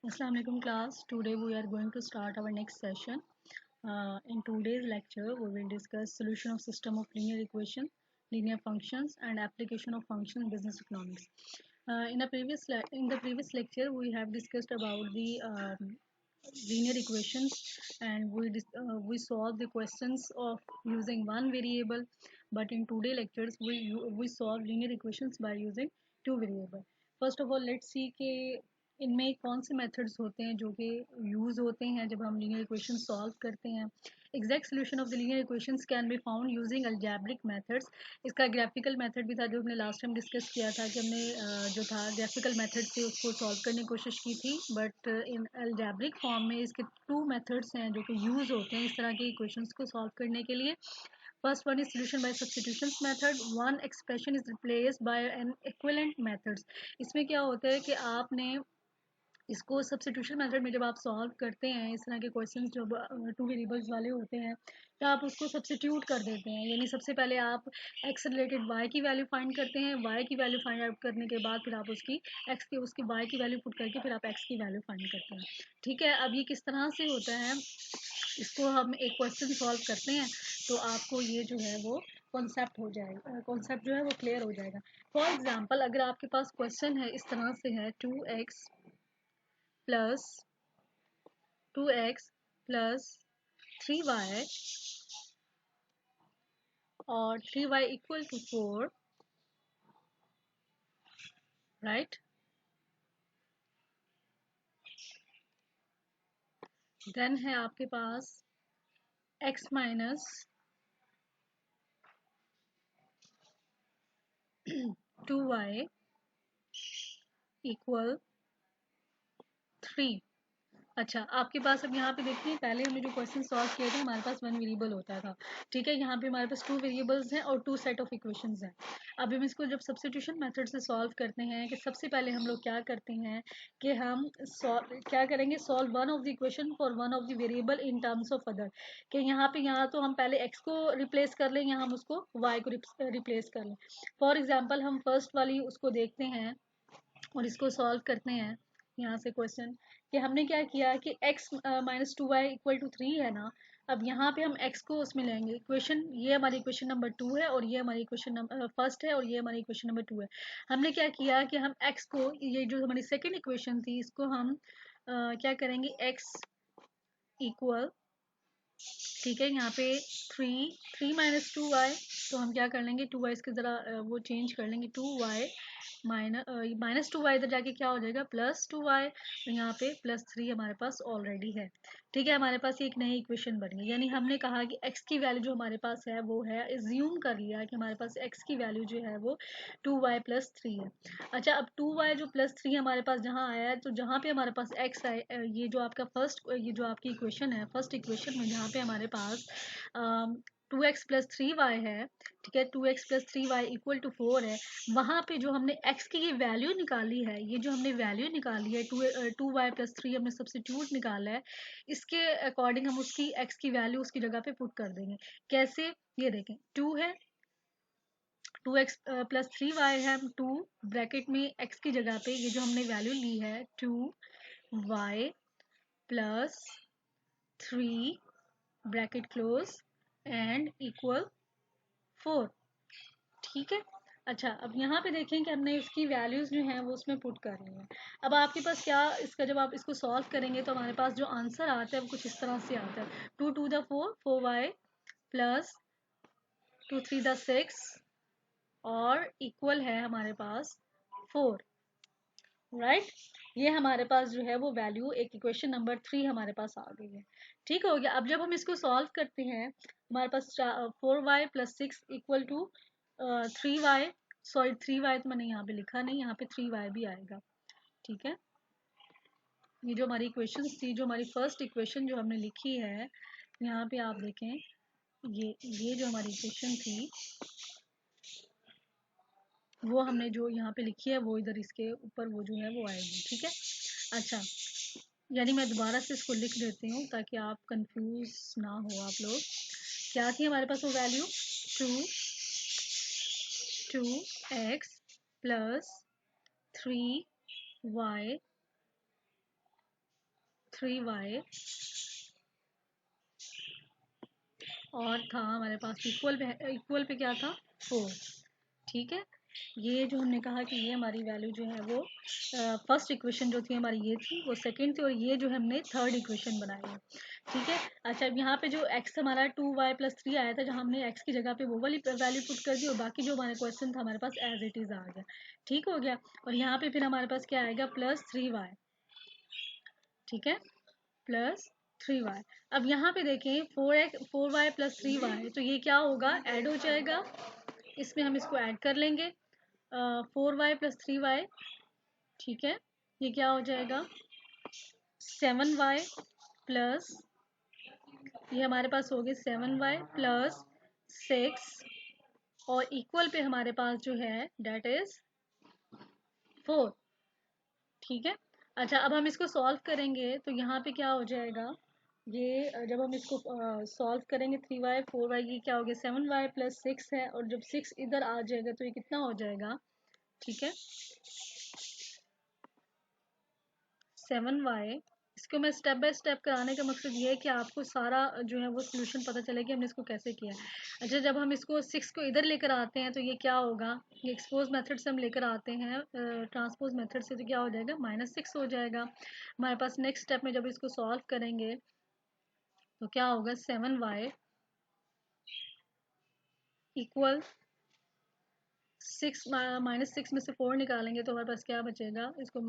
Assalamu alaikum class. Today we are going to start our next session. In today's lecture, we will discuss solution of system of linear equation, linear functions, and application of function in business economics. In the previous lecture, we have discussed about the linear equations, and we solve the questions of using one variable. But in today lectures, we solve linear equations by using two variable. First of all, let's see कि इनमें कौन से methods होते हैं जो कि use होते हैं जब हम लीनियर इक्वेशन सॉल्व करते हैं. Exact solution of the linear equations can be found using algebraic methods. इसका ग्राफिकल मेथड भी था जो हमने लास्ट टाइम डिस्कस किया था कि हमने जो था ग्राफिकल मेथड से उसको सॉल्व करने की कोशिश की थी. बट इन अलजेब्रिक फॉर्म में इसके टू मेथड्स हैं जो कि यूज़ होते हैं इस तरह के इक्वेशंस को सॉल्व करने के लिए. First one is solution by substitutions method. One expression is replaced by an equivalent methods. इसमें क्या होता है कि आपने इसको सब्सटीट्यूशन मेथड में जब आप सॉल्व करते हैं इस तरह के क्वेश्चंस जब टू वेरिएबल्स वाले होते हैं तो आप उसको सब्सटीट्यूट कर देते हैं. यानी सबसे पहले आप x रिलेटेड y की वैल्यू फाइंड करते हैं. y की वैल्यू फाइंड आउट करने के बाद फिर आप उसकी y की वैल्यू पुट करके फिर आप x की वैल्यू फाइंड करते हैं. ठीक है, अब ये किस तरह से होता है इसको हम एक क्वेश्चन सॉल्व करते हैं तो आपको ये जो है वो कॉन्सेप्ट हो जाएगा, कॉन्सेप्ट जो है वो क्लियर हो जाएगा. फॉर एग्जाम्पल अगर आपके पास क्वेश्चन है इस तरह से है 2x plus 2x plus 3y और 3y equal to 4, right. Then है आपके पास x माइनस 2y इक्वल 3. अच्छा, आपके पास अब यहाँ पे देखिए पहले हमने जो क्वेश्चन सॉल्व किया था हमारे पास वन वेरिएबल होता था. ठीक है, यहाँ पे हमारे पास टू वेरिएबल्स हैं और टू सेट ऑफ इक्वेशंस हैं. अब हम इसको जब सब्स्टिट्यूशन मेथड से सॉल्व करते हैं कि सबसे पहले हम लोग क्या करते हैं कि हम क्या करेंगे, solve one of the equation for one of the variable in terms of other. कि यहाँ तो हम पहले x को रिप्लेस कर लें, यहाँ हम उसको y को रिप्लेस कर लें. फॉर एग्जाम्पल हम फर्स्ट वाली उसको देखते हैं और इसको सॉल्व करते हैं. यहाँ से क्वेश्चन कि हमने क्या किया कि x minus 2y equal to 3 है ना. अब यहाँ पे हम x को उसमें लेंगे इक्वेशन, ये हमारी इक्वेशन नंबर 2 है और ये हमारी इक्वेशन नंबर फर्स्ट है और ये हमारी इक्वेशन नंबर 2 है. हमने क्या किया कि हम x को, ये जो हमारी सेकेंड इक्वेशन थी इसको हम क्या करेंगे x इक्वल, ठीक है, यहाँ पे 3 माइनस 2y, तो हम क्या कर लेंगे 2y इसके ज़रा वो चेंज कर लेंगे 2y माइनस 2y इधर जाके क्या हो जाएगा +2y. तो यहाँ पे +3 हमारे पास ऑलरेडी है. ठीक है, हमारे पास एक नई इक्वेशन बन गई. यानी हमने कहा कि x की वैल्यू जो हमारे पास है वो है, एज्यूम कर लिया कि हमारे पास x की वैल्यू जो है वो 2y + 3 है. अच्छा, अब 2y जो +3 हमारे पास जहाँ आया है तो जहाँ पे हमारे पास x आए, ये जो आपका ये जो आपकी इक्वेशन है फर्स्ट इक्वेशन में जहाँ पे हमारे पास 2x + 3y है, ठीक है, 2x + 3y इक्वल टू 4 है. वहाँ पे जो हमने x की ये वैल्यू निकाली है, ये जो हमने वैल्यू निकाली है 2y + 3 हमने सब्स्टिट्यूट निकाला है, इसके अकॉर्डिंग हम उसकी x की वैल्यू उसकी जगह पे पुट कर देंगे. कैसे, ये देखें 2 है, 2x + 3y है, 2 ब्रैकेट में x की जगह पे ये जो हमने वैल्यू ली है 2y + 3 bracket close and equal 4. ठीक है. अच्छा, अब यहाँ पे देखें कि हमने इसकी वैल्यूज जो हैं वो उसमें पुट कर ली हैं. अब आपके पास क्या, इसका जब आप इसको सॉल्व करेंगे तो हमारे पास जो आंसर आता है वो कुछ इस तरह से आता है 2 2 द 4 4y + 2 3 द 6 और इक्वल है हमारे पास 4, राइट. ये हमारे पास जो है वो वैल्यू एक इक्वेशन नंबर 3 हमारे पास आ गई है. ठीक हो गया. अब जब हम इसको सॉल्व करते हैं हमारे पास 4y + 6 equal to 3y, sorry 3y तो मैंने यहाँ पे लिखा नहीं, यहाँ पे 3y भी आएगा. ठीक है, ये जो हमारी इक्वेशन थी, जो हमारी फर्स्ट इक्वेशन जो हमने लिखी है यहाँ पे आप देखें, ये जो हमारी इक्वेशन थी वो हमने जो यहाँ पे लिखी है वो इधर इसके ऊपर वो जो है वो आएगी. ठीक है. अच्छा, यानी मैं दोबारा से इसको लिख देती हूँ ताकि आप कंफ्यूज ना हो आप लोग. क्या थी हमारे पास वो वैल्यू 2x + 3y 3y और था हमारे पास इक्वल पे क्या था 4। ठीक है, ये जो हमने कहा कि ये हमारी वैल्यू जो है वो फर्स्ट इक्वेशन जो थी हमारी ये थी, वो सेकंड थी, और ये जो हमने थर्ड इक्वेशन बनाई है। ठीक है, अच्छा अब यहाँ पे जो x हमारा 2y+3 आया था, जहाँ हमने x की जगह पे वो वाली वैल्यू पुट कर दी, और बाकी जो हमारा क्वेश्चन था हमारे पास एज इट इज़ आ गया। ठीक हो गया, और यहाँ पे फिर हमारे पास क्या आएगा +3y। ठीक है, +3y। अब यहाँ पे देखें 4y+3y, तो ये क्या होगा, ऐड हो जाएगा, इसमें हम इसको ऐड कर लेंगे 4y+3y। ठीक है, ये क्या हो जाएगा 7y प्लस, ये हमारे पास हो गए 7y+6, और इक्वल पे हमारे पास जो है डेट इज 4। ठीक है, अच्छा अब हम इसको सॉल्व करेंगे तो यहाँ पे क्या हो जाएगा, ये जब हम इसको सॉल्व करेंगे 3y 4y, ये क्या हो गया 7y+6 है, और जब 6 इधर आ जाएगा तो ये कितना हो जाएगा। ठीक है, 7y, इसको मैं स्टेप बाय स्टेप कराने का मकसद ये है कि आपको सारा जो है वो सोल्यूशन पता चले कि हमने इसको कैसे किया है। अच्छा, जब हम इसको 6 को इधर लेकर आते हैं तो ये क्या होगा, ये एक्सपोज मेथड से हम लेकर आते हैं ट्रांसपोज मेथड से, तो क्या हो जाएगा -6 हो जाएगा हमारे पास। नेक्स्ट स्टेप में जब इसको सॉल्व करेंगे तो क्या होगा 7y इक्वल 6, -6 में से 4 निकालेंगे तो हमारे पास क्या बचेगा, इसको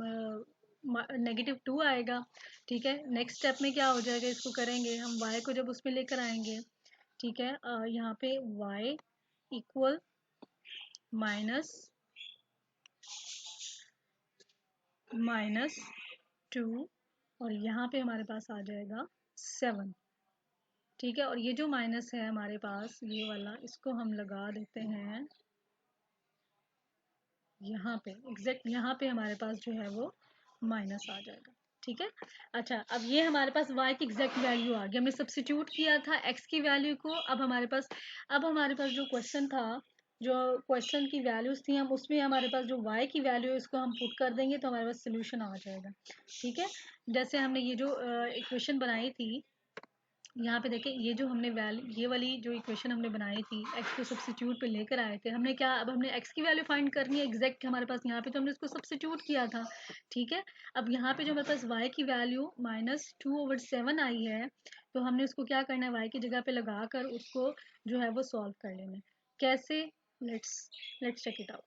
-2 आएगा। ठीक है, नेक्स्ट स्टेप में क्या हो जाएगा, इसको करेंगे हम y को जब उसमें लेकर आएंगे। ठीक है, यहाँ पे y इक्वल -2, और यहाँ पे हमारे पास आ जाएगा 7। ठीक है, और ये जो माइनस है हमारे पास ये वाला, इसको हम लगा देते हैं यहाँ पे, एग्जैक्ट यहाँ पे हमारे पास जो है वो माइनस आ जाएगा। ठीक है, अच्छा अब ये हमारे पास y की एग्जैक्ट वैल्यू आ गई, हमने सब्स्टिट्यूट किया था x की वैल्यू को। अब हमारे पास जो क्वेश्चन था, जो क्वेश्चन की वैल्यूज थी, हम उसमें हमारे पास जो y की वैल्यू है इसको हम पुट कर देंगे तो हमारे पास सोल्यूशन आ जाएगा। ठीक है, जैसे हमने ये जो इक्वेशन बनाई थी, यहाँ पे देखें, ये जो हमने ये वाली जो इक्वेशन हमने बनाई थी, x को सब्स्टिट्यूट पे लेकर आए थे हमने, क्या अब हमने x की वैल्यू फाइंड करनी है एग्जैक्ट हमारे पास, यहाँ पे तो हमने इसको सब्स्टिट्यूट किया था। ठीक है, अब यहाँ पे जो हमारे पास y की वैल्यू -2/7 आई है, तो हमने उसको क्या करना है, y की जगह पे लगा कर उसको जो है वो सॉल्व कर लेना है। कैसे, लेट्स चेक इट आउट।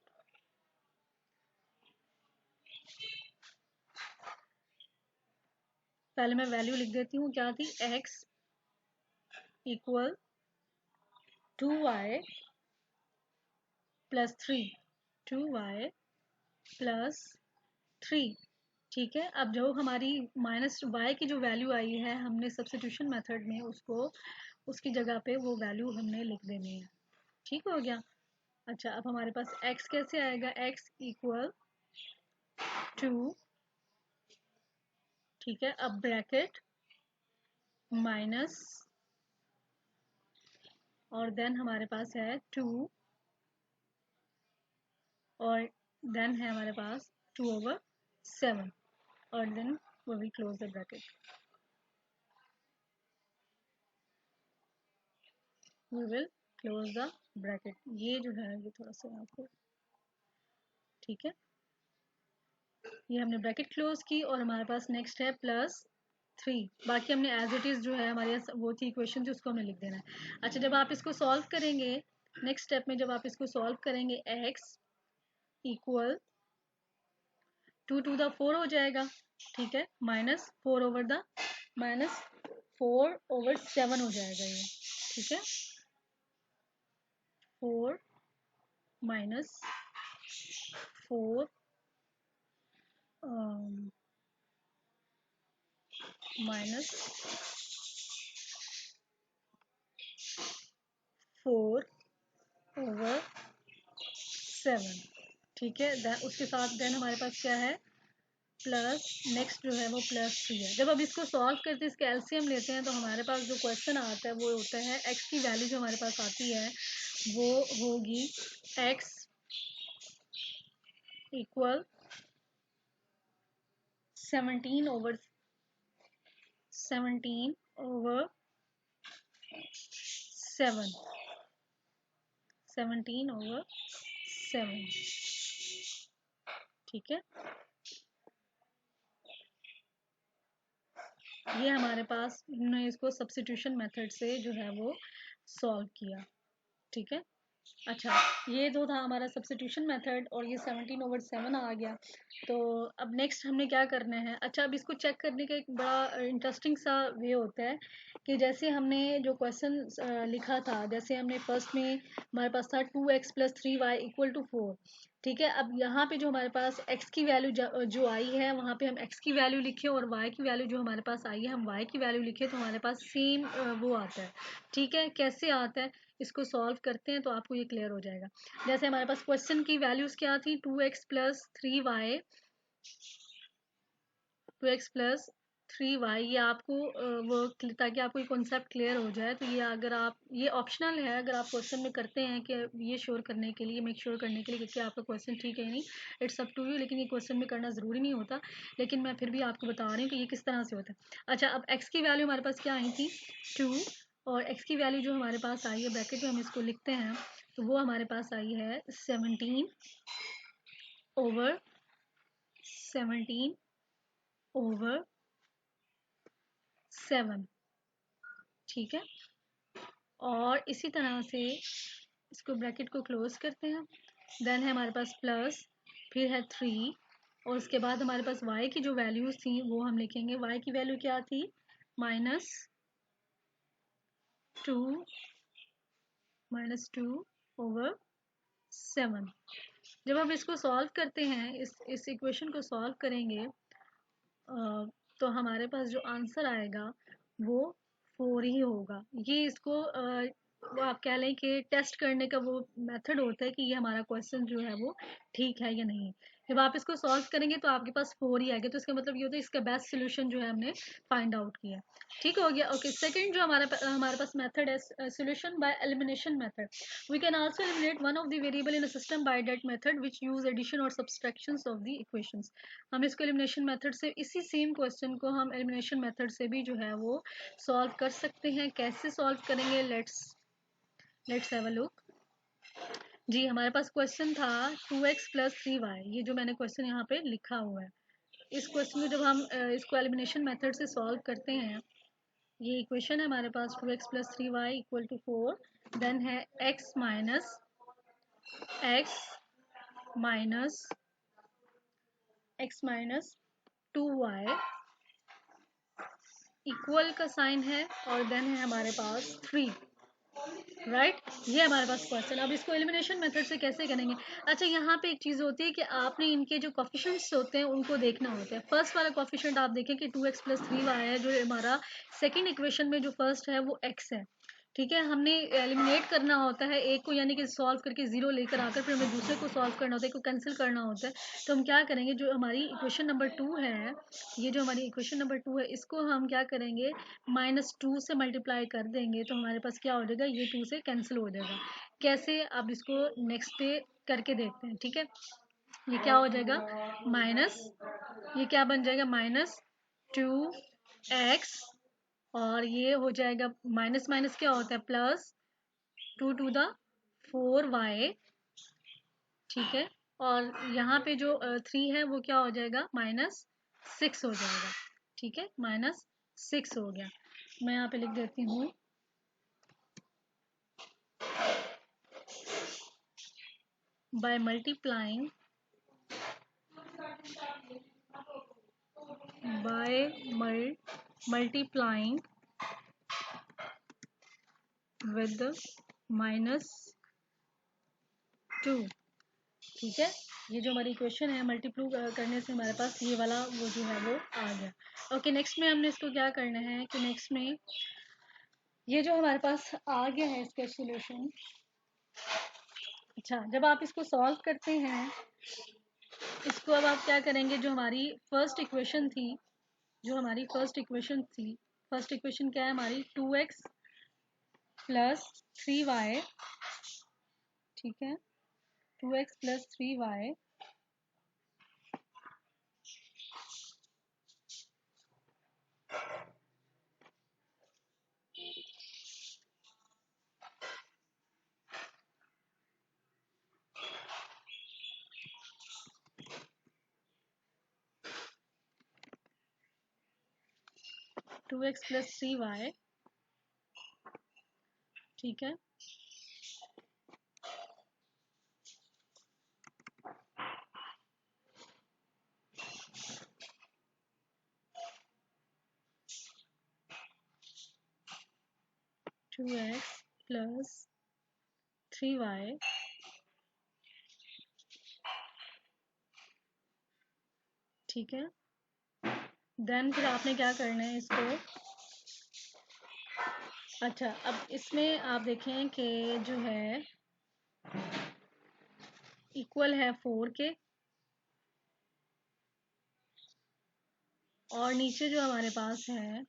पहले मैं वैल्यू लिख देती हूँ, क्या थी, x equal 2y plus 3, 2y+3। ठीक है, अब जो हमारी -y की जो वैल्यू आई है, हमने सब्स्टिट्यूशन मेथड में उसको उसकी जगह पे वो वैल्यू हमने लिख देनी है। ठीक हो गया, अच्छा अब हमारे पास x कैसे आएगा, x इक्वल 2। ठीक है, अब ब्रैकेट माइनस, और देन हमारे पास है 2, और देन है हमारे पास 2/7, और then we will close the bracket, we will close the bracket। ये जो है ये थोड़ा सा आपको, ठीक है, ये हमने ब्रैकेट क्लोज की, और हमारे पास नेक्स्ट है +3। बाकी हमने एज इट इज़ जो है हमारे वो थी इक्वेशन थी, उसको हमने लिख देना है। अच्छा, जब आप इसको सॉल्व करेंगे, नेक्स्ट स्टेप में जब आप इसको सॉल्व करेंगे, x इक्वल 2 to the 4 हो जाएगा। ठीक है, -4/7 हो जाएगा ये। ठीक है, 4 -4 -4/7। ठीक है, देन उसके साथ देन हमारे पास क्या है, प्लस, नेक्स्ट जो है वो +3 है। जब अब इसको सॉल्व करते हैं, इसके एलसीएम लेते हैं, तो हमारे पास जो क्वेश्चन आता है वो होता है, x की वैल्यू जो हमारे पास आती है वो होगी x इक्वल 17/7। 17/7, 17/7, ठीक है। ये हमारे पास हमने इसको सब्स्टिट्यूशन मेथड से जो है वो सॉल्व किया, ठीक है। अच्छा, ये जो था हमारा सब्स्टिट्यूशन मेथड और ये 17/7 आ गया। तो अब नेक्स्ट हमने क्या करना है। अच्छा, अब इसको चेक करने का एक बड़ा इंटरेस्टिंग सा वे होता है कि जैसे हमने जो क्वेश्चन लिखा था, जैसे हमने फर्स्ट में हमारे पास था 2x + 3y = 4, ठीक है। अब यहाँ पे जो हमारे पास x की वैल्यू जो आई है वहाँ पे हम x की वैल्यू लिखे और y की वैल्यू जो हमारे पास आई है हम y की वैल्यू लिखे, तो हमारे पास सेम वो आता है, ठीक है। कैसे आता है, इसको सॉल्व करते हैं तो आपको ये क्लियर हो जाएगा। जैसे हमारे पास क्वेश्चन की वैल्यूज क्या थी, 2x + 3y, 2x + 3y, ये आपको वो ताकि आपको ये कॉन्सेप्ट क्लियर हो जाए। तो ये अगर आप, ये ऑप्शनल है, अगर आप क्वेश्चन में करते हैं कि ये श्योर करने के लिए, मेक श्योर करने के लिए कि आपका क्वेश्चन ठीक है नहीं, इट्स अप टू यू, लेकिन ये क्वेश्चन में करना ज़रूरी नहीं होता, लेकिन मैं फिर भी आपको बता रही हूँ कि ये किस तरह से होता है। अच्छा, अब x की वैल्यू हमारे पास क्या आई थी, 2, और x की वैल्यू जो हमारे पास आई है, ब्रैकेट में हम इसको लिखते हैं, तो वो हमारे पास आई है 17/7, ठीक है। और इसी तरह से इसको ब्रैकेट को क्लोज करते हैं, देन है हमारे पास प्लस, फिर है 3, और उसके बाद हमारे पास y की जो वैल्यूज थी वो हम लिखेंगे। y की वैल्यू क्या थी, -2, -2/7। जब हम इसको सॉल्व करते हैं, इस इक्वेशन को सॉल्व करेंगे, तो हमारे पास जो आंसर आएगा वो 4 ही होगा। ये इसको वो आप कह लें कि टेस्ट करने का वो मेथड होता है कि ये हमारा क्वेश्चन जो है वो ठीक है या नहीं। जब आप इसको सॉल्व करेंगे तो आपके पास 4 ही आएगा, तो इसका मतलब ये होता है इसका बेस्ट सोल्यूशन जो है हमने फाइंड आउट किया, ठीक हो गया। ओके, सेकंड जो हमारे पास मेथड है, solution by elimination method. We can also eliminate one of the variable in a system by that method which use addition और सब्सट्रैक्शंस ऑफ द इक्वेशंस। हम इसको एलिमिनेशन मेथड से, इसी सेम क्वेश्चन को हम एलिमिनेशन मेथड से भी जो है वो सॉल्व कर सकते हैं। कैसे सॉल्व करेंगे, लेट्स हैव अ लुक। जी, हमारे पास क्वेश्चन था 2x + 3y, ये जो मैंने क्वेश्चन यहाँ पे लिखा हुआ है। इस क्वेश्चन को जब हम इसको एलिमिनेशन मेथड से सॉल्व करते हैं, ये इक्वेशन है हमारे पास 2x + 3y = 4, देन है x माइनस 2y इक्वल का साइन है, और देन है हमारे पास 3, राइट। ये हमारे पास क्वेश्चन। अब इसको एलिमिनेशन मेथड से कैसे करेंगे। अच्छा, यहाँ पे एक चीज़ होती है कि आपने इनके जो कोफिशिएंट्स होते हैं उनको देखना होता है। फर्स्ट वाला कोफिशिएंट आप देखें कि 2x + 3y है, जो हमारा सेकंड इक्वेशन में जो फर्स्ट है वो x है, ठीक है। हमने एलिमिनेट करना होता है एक को, यानी कि सॉल्व करके 0 लेकर आकर फिर हमें दूसरे को सॉल्व करना होता है, को कैंसिल करना होता है। तो हम क्या करेंगे, जो हमारी इक्वेशन नंबर 2 है, ये जो हमारी इक्वेशन नंबर 2 है, इसको हम क्या करेंगे, -2 से मल्टीप्लाई कर देंगे, तो हमारे पास क्या हो जाएगा, ये 2 से कैंसिल हो जाएगा। कैसे, अब इसको नेक्स्ट पे करके देखते हैं, ठीक है। ये क्या हो जाएगा, माइनस, ये क्या बन जाएगा, -2x, और ये हो जाएगा माइनस माइनस क्या होता है, +2^4y, ठीक है। और यहाँ पे जो 3 है वो क्या हो जाएगा, -6 हो जाएगा, ठीक है। -6 हो गया। मैं यहाँ पे लिख देती हूँ, by multiplying with -2, ठीक है। ये जो हमारी इक्वेशन है, मल्टीप्लू करने से हमारे पास ये वाला वो जो है वो आ गया। ओके, नेक्स्ट में हमने इसको क्या करना है कि नेक्स्ट में ये जो हमारे पास आ गया है इसका सोल्यूशन। अच्छा, जब आप इसको सॉल्व करते हैं, इसको अब आप क्या करेंगे, जो हमारी फर्स्ट इक्वेशन थी, फर्स्ट इक्वेशन क्या है हमारी, 2x + 3y, ठीक है, 2x + 3y 2x plus 3y, ठीक है, टू एक्स प्लस 3y, ठीक है। देन फिर आपने क्या करना है इसको, अच्छा अब इसमें आप देखें कि जो है इक्वल है 4 के, और नीचे जो हमारे पास है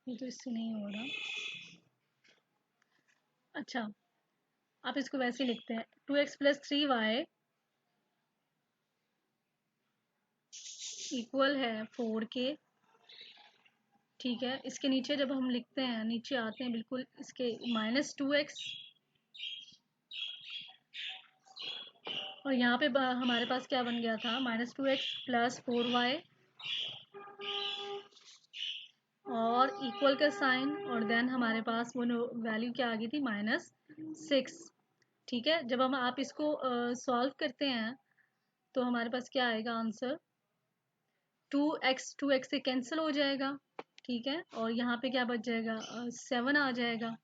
ये तो इससे नहीं हो रहा, अच्छा आप इसको वैसे लिखते हैं 2x प्लस 3y इक्वल है 4 के, ठीक है। इसके नीचे जब हम लिखते हैं, नीचे आते हैं बिल्कुल इसके -2x, और यहाँ पे हमारे पास क्या बन गया था, -2x प्लस 4y, और इक्वल का साइन, और देन हमारे पास वो वैल्यू क्या आ गई थी, -6, ठीक है। जब हम आप इसको सॉल्व करते हैं तो हमारे पास क्या आएगा आंसर, 2x से कैंसिल हो जाएगा, ठीक है, और यहाँ पे क्या बच जाएगा, 7 आ जाएगा,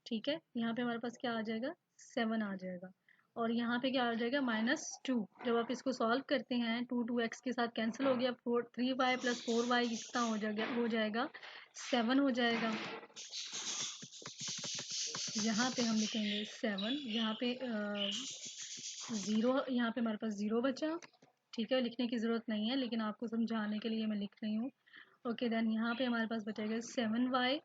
ठीक है। यहाँ पे हमारे पास क्या आ जाएगा, 7 आ जाएगा, और यहाँ पे क्या आ जाएगा, -2। जब आप इसको सॉल्व करते हैं 2x के साथ कैंसिल हो गया, 3y प्लस 4y कितना हो जाएगा 7 हो जाएगा। यहाँ पे हम लिखेंगे 7, यहाँ पे 0, यहाँ पे हमारे पास 0 बचा, ठीक है, लिखने की ज़रूरत नहीं है लेकिन आपको समझाने के लिए मैं लिख रही हूँ। ओके, देन यहाँ पे हमारे पास बचेगा 7y,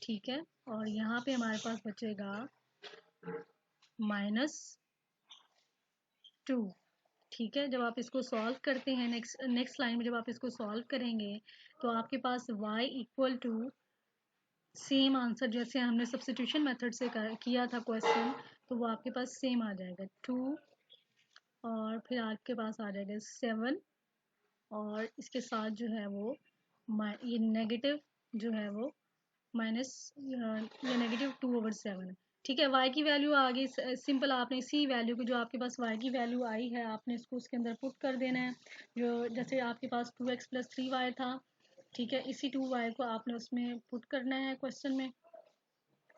ठीक है, और यहाँ पे हमारे पास बचेगा -2, ठीक है। जब आप इसको सॉल्व करते हैं नेक्स्ट लाइन में जब आप इसको सॉल्व करेंगे तो आपके पास y equal to same answer जैसे हमने सब्स्टिट्यूशन मेथड से किया था क्वेश्चन, तो वो आपके पास सेम आ जाएगा 2, और फिर आपके पास आ जाएगा 7, और इसके साथ जो है वो ये नेगेटिव जो है वो माइनस, ये -2/7 है, ठीक है। y की वैल्यू आ गई, सिंपल आपने इसी वैल्यू को, जो आपके पास y की वैल्यू आई है, आपने इसको उसके अंदर पुट कर देना है, जो जैसे आपके पास 2x प्लस 3y था, ठीक है, इसी 2y को आपने उसमें पुट करना है क्वेश्चन में।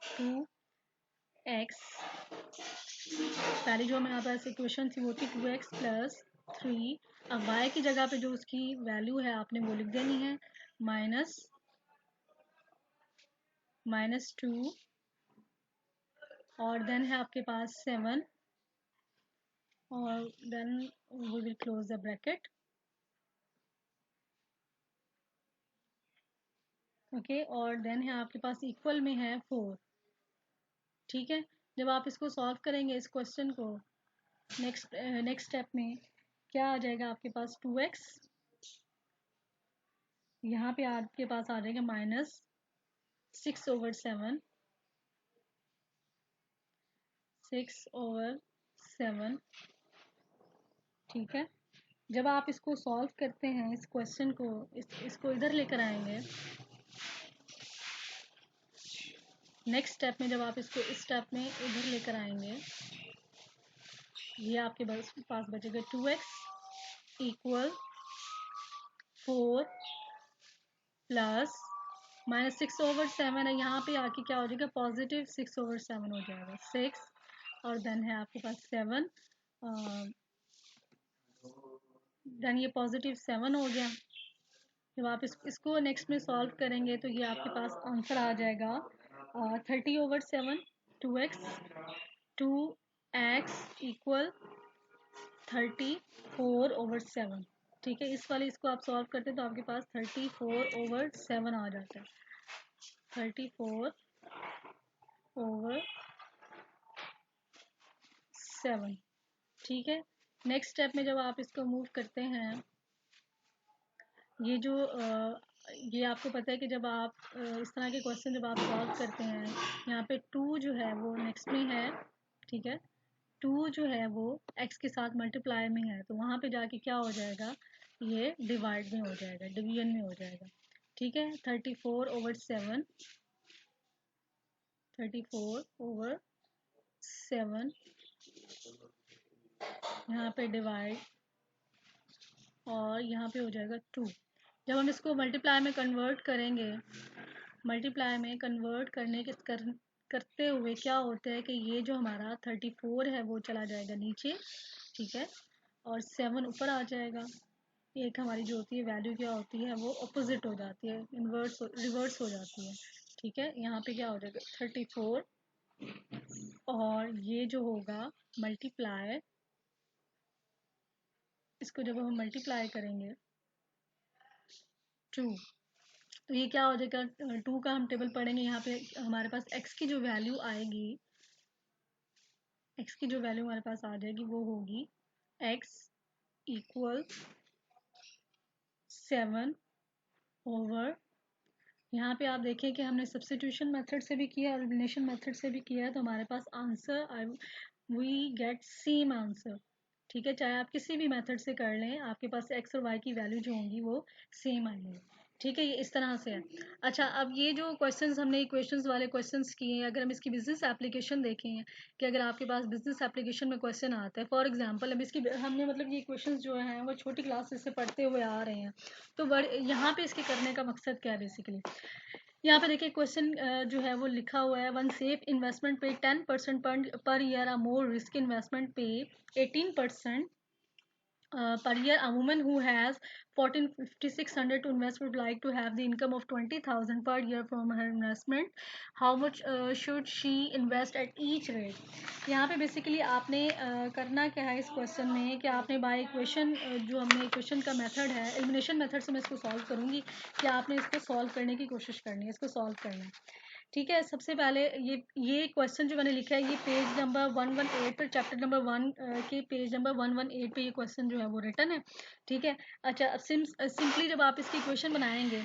2x, पहले जो हमारे पास इक्वेशन थी वो थी 2x प्लस 3, अब y की जगह पे जो उसकी वैल्यू है आपने वो लिख देनी है, -2, और देन है आपके पास 7, और then we will close the bracket, okay, और देन है आपके पास इक्वल में है 4, ठीक है। जब आप इसको सॉल्व करेंगे इस क्वेश्चन को, नेक्स्ट स्टेप में क्या आ जाएगा आपके पास, 2x, यहाँ पे आपके पास आ जाएगा -6/7, 6/7, ठीक है। जब आप इसको सॉल्व करते हैं इस क्वेश्चन को, इसको इधर लेकर आएंगे, नेक्स्ट स्टेप में जब आप इसको इस स्टेप में इधर लेकर आएंगे, ये आपके पास बचेगा 2x इक्वल 4 प्लस -6/7 है, यहाँ पे आके क्या हो जाएगा, +6/7 हो जाएगा, 6, और देन है आपके पास 7, देन ये +7 हो गया। जब आप इसको नेक्स्ट में सॉल्व करेंगे तो ये आपके पास आंसर आ जाएगा 30/7, 2x इक्वल 34/7, ठीक है। इस वाले इसको आप सॉल्व करते हैं तो आपके पास 34/7 आ जाता है, 34/7, ठीक है। नेक्स्ट स्टेप में जब आप इसको मूव करते हैं, ये जो ये आपको पता है कि जब आप इस तरह के क्वेश्चन जब आप सॉल्व करते हैं, यहाँ पे 2 जो है वो नेक्स्ट में है, ठीक है, 2 जो है वो x के साथ मल्टीप्लाई में है, तो वहाँ पे जाके क्या हो जाएगा, ये डिवाइड में हो जाएगा, डिवीजन में हो जाएगा। ठीक है, 34/7, 34/7 यहाँ पे डिवाइड, और यहाँ पे हो जाएगा 2। जब हम इसको मल्टीप्लाई में कन्वर्ट करेंगे, मल्टीप्लाई में कन्वर्ट करते हुए क्या होता है कि ये जो हमारा 34 है वो चला जाएगा नीचे, ठीक है, और 7 ऊपर आ जाएगा। एक हमारी जो होती है वैल्यू क्या होती है, वो अपोजिट हो जाती है, रिवर्स हो जाती है। ठीक है, यहाँ पे क्या हो जाएगा 34, और ये जो होगा मल्टीप्लाई, इसको जब हम मल्टीप्लाई करेंगे 2, तो ये क्या हो जाएगा, 2 का हम टेबल पढ़ेंगे, यहाँ पे हमारे पास x की जो वैल्यू आएगी, x की जो वैल्यू हमारे पास आ जाएगी वो होगी x इक्वल 7 ओवर, यहाँ पे आप देखें कि हमने सब्स्टिट्यूशन मेथड से भी किया और एलिमिनेशन मेथड से भी किया है, तो हमारे पास answer we get same answer. ठीक है, चाहे आप किसी भी मेथड से कर लें, आपके पास x और y की वैल्यू जो होंगी वो सेम आएंगी। ठीक है, ये इस तरह से है। अच्छा, अब ये जो क्वेश्चंस हमने इक्वेशंस वाले क्वेश्चंस किए हैं, अगर हम इसकी बिजनेस एप्लीकेशन देखें कि अगर आपके पास बिजनेस एप्लीकेशन में क्वेश्चन आता है, फॉर एग्जांपल अब इसकी हमने मतलब ये क्वेश्चंस जो हैं वो छोटी क्लासेस से पढ़ते हुए आ रहे हैं, तो यहाँ पे इसके करने का मकसद क्या है बेसिकली, यहाँ पे देखिए क्वेश्चन जो है वो लिखा हुआ है, वन सेफ इन्वेस्टमेंट पे 10% पर ईयर, अ मोर रिस्क इन्वेस्टमेंट पे 18% per year. A woman who has 14,600 to invest would like to have the income of 20,000 per year from her investment. How much should she invest at each rate? यहाँ पे basically आपने करना क्या है इस question में कि आपने बाय इक्वेशन, जो हमने इक्वेशन का मेथड है, एलिमिनेशन मेथड से मैं इसको सॉल्व करूँगी, कि आपने इसको सॉल्व करने की कोशिश करनी है, इसको सॉल्व करना है। ठीक है, सबसे पहले ये क्वेश्चन जो मैंने लिखा है ये पेज नंबर 118 पर, चैप्टर नंबर 1 के पेज नंबर 118 पे ये क्वेश्चन जो है वो रिटन है। ठीक है, अच्छा, अब सिंपली जब आप इसकी इक्वेशन बनाएंगे,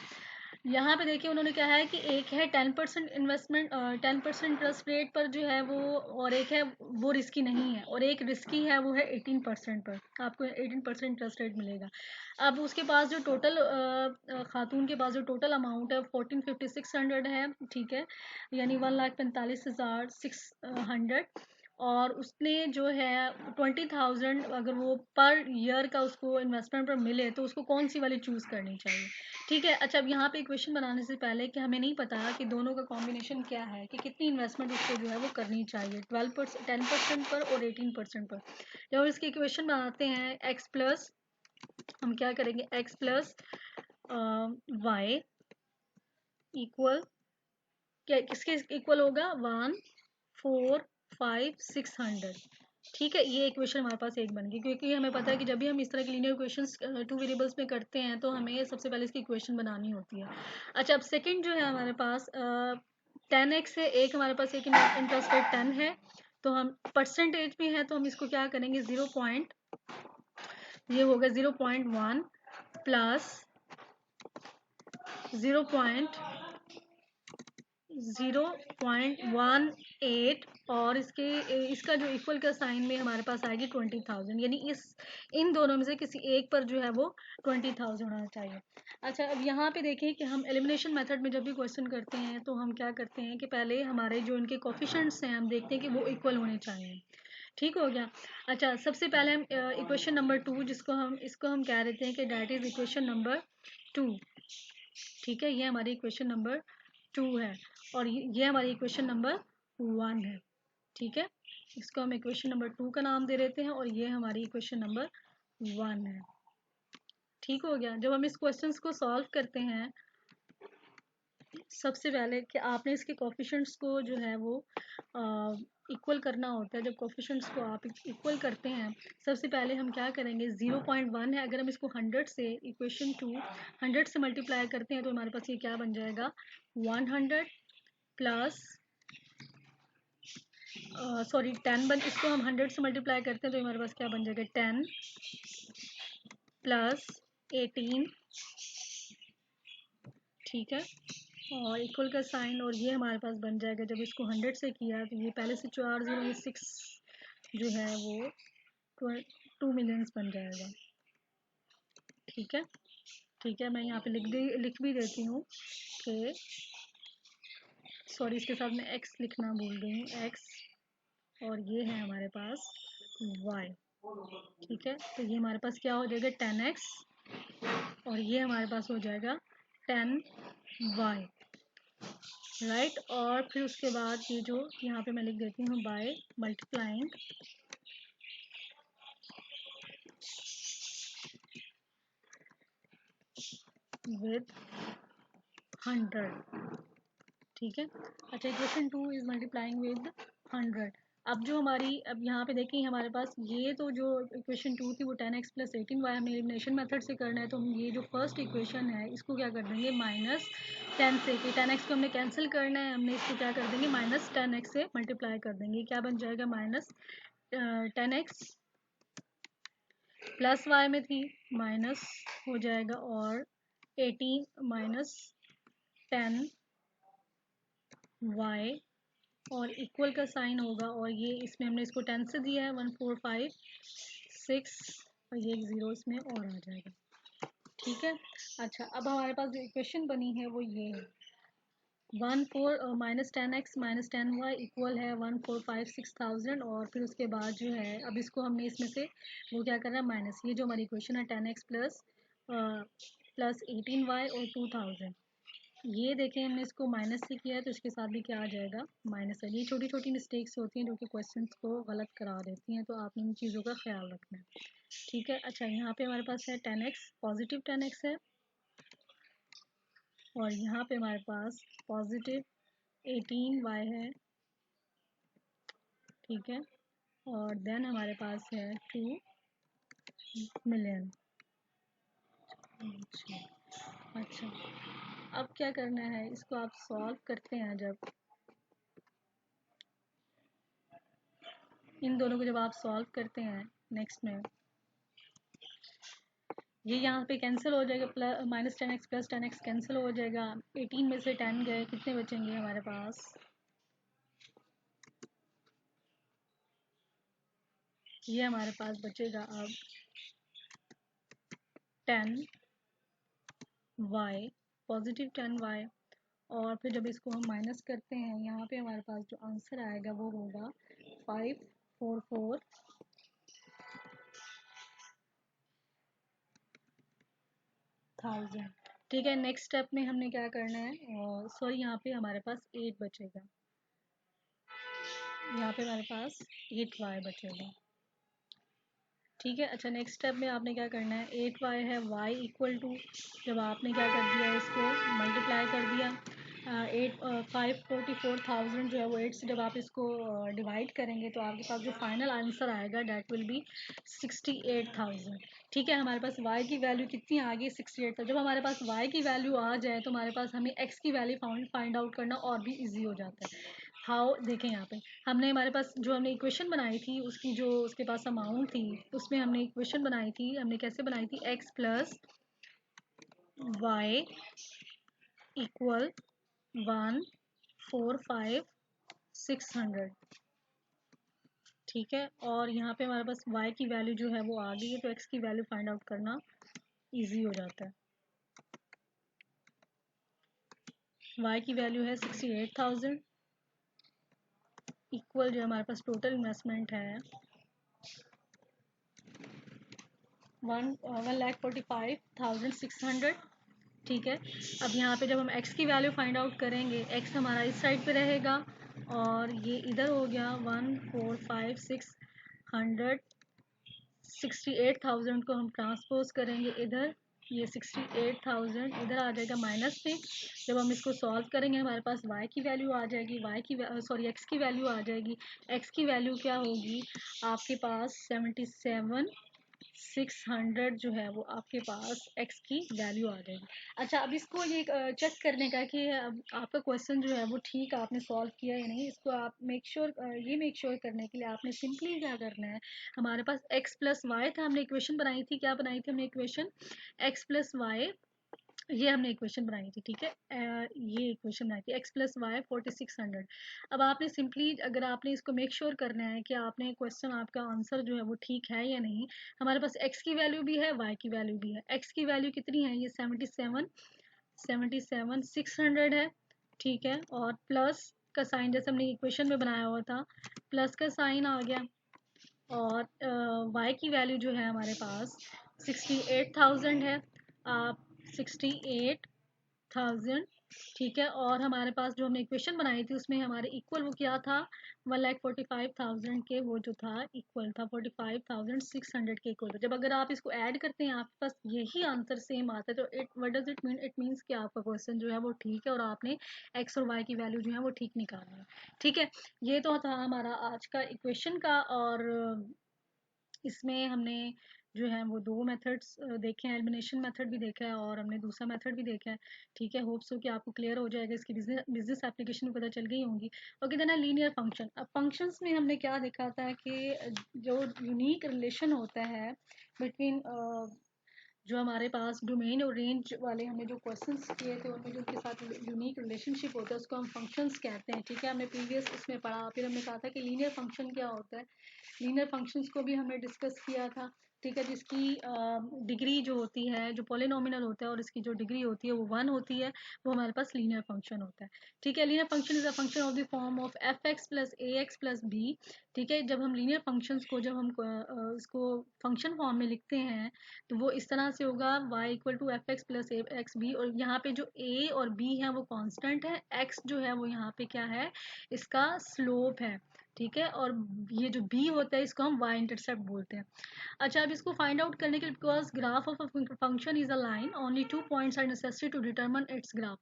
यहाँ पे देखिए उन्होंने कहा है कि एक है 10% इन्वेस्टमेंट, 10% इंटरेस्ट रेट पर जो है वो, और एक है वो रिस्की नहीं है, और एक रिस्की है वो है 18% पर, आपको 18% इंटरेस्ट रेट मिलेगा। अब उसके पास जो टोटल खातून के पास जो टोटल अमाउंट है 14,500 है, ठीक है, यानी 1,45,600, और उसने जो है 20,000 अगर वो पर ईयर का उसको इन्वेस्टमेंट पर मिले तो उसको कौन सी वाली चूज़ करनी चाहिए। ठीक है, अच्छा, अब यहाँ पे इक्वेशन बनाने से पहले कि हमें नहीं पता कि दोनों का कॉम्बिनेशन क्या है, कि कितनी इन्वेस्टमेंट उसको जो है वो करनी चाहिए, 12%, 10% पर और 18% पर। जब हम इसकी इक्वेशन बनाते हैं x प्लस, हम क्या करेंगे, x प्लस वाई इक्वल, क्या किसके इक्वल होगा, 1,4,5,600। ठीक है, ये इक्वेशन हमारे पास एक बन गई, क्योंकि हमें पता है कि जब भी हम इस तरह की लीनियर इक्वेशंस 2 वेरिएबल्स में करते हैं तो हमें सबसे पहले इसकी इक्वेशन बनानी होती है। अच्छा, अब सेकंड जो है हमारे पास 10x है, एक हमारे पास एक इंटरेस्ट रेट 10 है, तो हम परसेंटेज में है तो हम इसको क्या करेंगे, ये होगा 0.1 प्लस 0.18, और इसका जो इक्वल का साइन में हमारे पास आएगी 20,000, यानी इन दोनों में से किसी एक पर जो है वो 20,000 होना चाहिए। अच्छा, अब यहाँ पे देखिए कि हम एलिमिनेशन मेथड में जब भी क्वेश्चन करते हैं तो हम क्या करते हैं कि पहले हमारे जो इनके कोफिशिएंट्स हैं हम देखते हैं कि वो इक्वल होने चाहिए। ठीक हो गया। अच्छा, सबसे पहले हम इक्वेशन नंबर 2 इसको हम कह देते हैं कि डैट इज इक्वेशन नंबर 2। ठीक है, ये हमारी इक्वेशन नंबर 2 है, और ये हमारी इक्वेशन नंबर 1 है। ठीक है, इसको हम इक्वेशन नंबर 2 का नाम दे देते हैं, और ये हमारी इक्वेशन नंबर 1 है। ठीक हो गया। जब हम इस क्वेश्चंस को सॉल्व करते हैं, सबसे पहले कि आपने इसके कोफिशिएंट्स को जो है वो इक्वल करना होता है। जब कोफिशिएंट्स को आप इक्वल करते हैं, सबसे पहले हम क्या करेंगे, 0.1 है, अगर हम इसको 100 से इक्वेशन 2 100 से मल्टीप्लाई करते हैं तो हमारे पास ये क्या बन जाएगा, 100 प्लस 10 इसको हम 100 से मल्टीप्लाई करते हैं तो हमारे पास क्या बन जाएगा, 10 प्लस 18। ठीक है, और इक्वल का साइन, और ये हमारे पास बन जाएगा, जब इसको 100 से किया तो ये पहले से 4 0 6 जो है वो 2 मिलियंस बन जाएगा। ठीक है, ठीक है, मैं यहाँ पे लिख भी देती हूँ कि सॉरी, इसके साथ मैं x लिखना भूल गई हूँ, x, और ये है हमारे पास y। ठीक है, तो ये हमारे पास क्या हो जाएगा 10x, और ये हमारे पास हो जाएगा 10y, राइट। और फिर उसके बाद ये जो यहाँ पे मैं लिख देती हूँ बाय मल्टीप्लाइंग विद 100। ठीक है, अच्छा, इक्वेशन 2 इज मल्टीप्लाइंग विद 100। अब जो हमारी, अब यहाँ पे देखें हमारे पास ये तो जो इक्वेशन 2 थी वो 10x प्लस 18y हमें एलिमिनेशन मेथड से करना है, तो हम ये जो फर्स्ट इक्वेशन है इसको क्या कर देंगे -10 से, कि 10x को हमने कैंसिल करना है, हमने इसको क्या कर देंगे -10x से मल्टीप्लाई कर देंगे। क्या बन जाएगा -10x प्लस y में थी माइनस हो जाएगा, और 18 माइनस 10y, और इक्वल का साइन होगा, और ये इसमें हमने इसको 10 से दिया है 1456, और ये एक ज़ीरो इसमें और आ जाएगा। ठीक है, अच्छा, अब हमारे पास जो इक्वेशन बनी है वो ये है -10x माइनस 10y इक्वल है 1,456,000, और फिर उसके बाद जो है अब इसको हमने इसमें से वो क्या करना है माइनस, ये जो हमारी इक्वेशन है 10x प्लस 18y और 2000, ये देखें हमने इसको माइनस से किया है, तो इसके साथ भी क्या आ जाएगा माइनस है। ये छोटी छोटी मिस्टेक्स होती हैं जो कि क्वेश्चंस को गलत करा देती हैं, तो आपने इन चीज़ों का ख्याल रखना है। ठीक है, अच्छा, यहाँ पे हमारे पास है 10x, पॉजिटिव 10x है, और यहाँ पे हमारे पास पॉजिटिव 18y है। ठीक है, और देन हमारे पास है 2 मिलियन। अच्छा, अब क्या करना है, इसको आप सॉल्व करते हैं, जब इन दोनों को जब आप सॉल्व करते हैं नेक्स्ट में, ये यहाँ पे कैंसिल हो जाएगा, plus -10x plus 10x cancel हो जाएगा, 18 में से 10 गए, कितने बचेंगे हमारे पास, ये हमारे पास बचेगा अब 10y, पॉजिटिव 10y, और फिर जब इसको हम माइनस करते हैं यहाँ पे हमारे पास जो आंसर आएगा वो होगा 544,000। ठीक है, नेक्स्ट स्टेप में हमने क्या करना है, सॉरी, यहाँ पे हमारे पास 8 बचेगा, यहाँ पे हमारे पास 8y बचेगा। ठीक है, अच्छा, नेक्स्ट स्टेप में आपने क्या करना है, 8y है, y इक्वल टू, जब आपने क्या कर दिया इसको मल्टीप्लाई कर दिया, 544,000 जो है वो 8 से जब आप इसको डिवाइड करेंगे तो आपके पास जो फाइनल आंसर आएगा डैट विल बी 68,000। ठीक है, हमारे पास y की वैल्यू कितनी आ गई 68 था। जब हमारे पास y की वैल्यू आ जाए तो हमारे पास हमें x की वैल्यू फाइंड आउट करना और भी ईजी हो जाता है। हाउ, देखें यहाँ पे हमने हमारे पास जो हमने इक्वेशन बनाई थी उसकी जो उसके पास अमाउंट थी उसमें हमने इक्वेशन बनाई थी, हमने कैसे बनाई थी, x प्लस वाई इक्वल 145,600। ठीक है, और यहाँ पे हमारे पास y की वैल्यू जो है वो आ गई है, तो x की वैल्यू फाइंड आउट करना इजी हो जाता है। y की वैल्यू है 68,000 इक्वल जो हमारे पास टोटल इन्वेस्टमेंट है 1,45,600। ठीक है, अब यहाँ पे जब हम x की वैल्यू फाइंड आउट करेंगे, x हमारा इस साइड पे रहेगा और ये इधर हो गया 145,600, 68,000 को हम ट्रांसपोज करेंगे इधर, ये 68,000 इधर आ जाएगा माइनस में। जब हम इसको सॉल्व करेंगे हमारे पास y की वैल्यू आ जाएगी, x की वैल्यू आ जाएगी। x की वैल्यू क्या होगी आपके पास 77,600 जो है वो आपके पास x की वैल्यू आ जाएगी। अच्छा, अब इसको ये चेक करने का कि अब आपका क्वेश्चन जो है वो ठीक आपने सॉल्व किया या नहीं, इसको आप मेक श्योर करने के लिए आपने सिंपली क्या करना है, हमारे पास x प्लस वाई था, हमने इक्वेशन बनाई थी, क्या बनाई थी हमने इक्वेशन, x प्लस वाई ये हमने इक्वेशन बनाई थी, ठीक है। ये इक्वेशन बनाई थी x प्लस वाई 4600। अब आपने सिंपली, अगर आपने इसको मेक श्योर करना है कि आपने क्वेश्चन, आपका आंसर जो है वो ठीक है या नहीं, हमारे पास x की वैल्यू भी है, y की वैल्यू भी है। x की वैल्यू कितनी है, ये 77 है, ठीक है। और प्लस का साइन जैसे हमने इक्वेशन में बनाया हुआ था, प्लस का साइन आ गया। और y की वैल्यू जो है हमारे पास 68,000 है। आप 68,000, ठीक है। और हमारे पास जो हमने इक्वेशन बनाई थी उसमें हमारे इक्वल वो क्या था, 1,45,000 के, वो जो था इक्वल था 45,600 के इक्वल था। जब अगर आप इसको ऐड करते हैं आपके पास यही आंसर सेम आता है, तो it what does it mean, it means कि आपका क्वेश्चन जो है वो ठीक है और आपने एक्स और वाई की वैल्यू जो है वो ठीक निकालनी है, ठीक है। ये तो था हमारा आज का इक्वेशन का। और इसमें हमने जो है वो दो मेथड्स देखे हैं, एलिमिनेशन मेथड भी देखा है और हमने दूसरा मेथड भी देखा है, ठीक है। होप सो कि आपको क्लियर हो जाएगा, इसकी बिजनेस एप्लीकेशन भी पता चल गई होंगी। और कितना लीनियर फंक्शन, अब फंक्शंस में हमने क्या देखा था कि जो यूनिक रिलेशन होता है बिटवीन जो हमारे पास डोमेन और रेंज वाले हमने जो क्वेश्चंस किए थे उनमें जो उनके साथ यूनिक रिलेशनशिप होता है उसको हम फंक्शंस कहते हैं, ठीक है। हमने प्रीवियस उसमें पढ़ा, फिर हमने कहा था कि लीनियर फंक्शन क्या होता है। लीनियर फंक्शंस को भी हमने डिस्कस किया था, ठीक है। जिसकी डिग्री जो होती है, जो पॉलिनोमिनल होता है और इसकी जो डिग्री होती है वो 1 होती है, वो हमारे पास लीनियर फंक्शन होता है, ठीक है। Linear function is a function of the form of f x plus a x plus b, ठीक है। जब हम लीनियर फंक्शंस को, जब हम इसको फंक्शन फॉर्म में लिखते हैं तो वो इस तरह से होगा, y equal to f x plus x b. और यहाँ पे जो a और b है वो कांस्टेंट है, x जो है वो यहाँ पे क्या है, इसका स्लोप है, ठीक है। और ये जो b होता है इसको हम y इंटरसेप्ट बोलते हैं। अच्छा, अब इसको फाइंड आउट करने के लिए, because graph of a function is a line, only 2 points are necessary to determine its graph.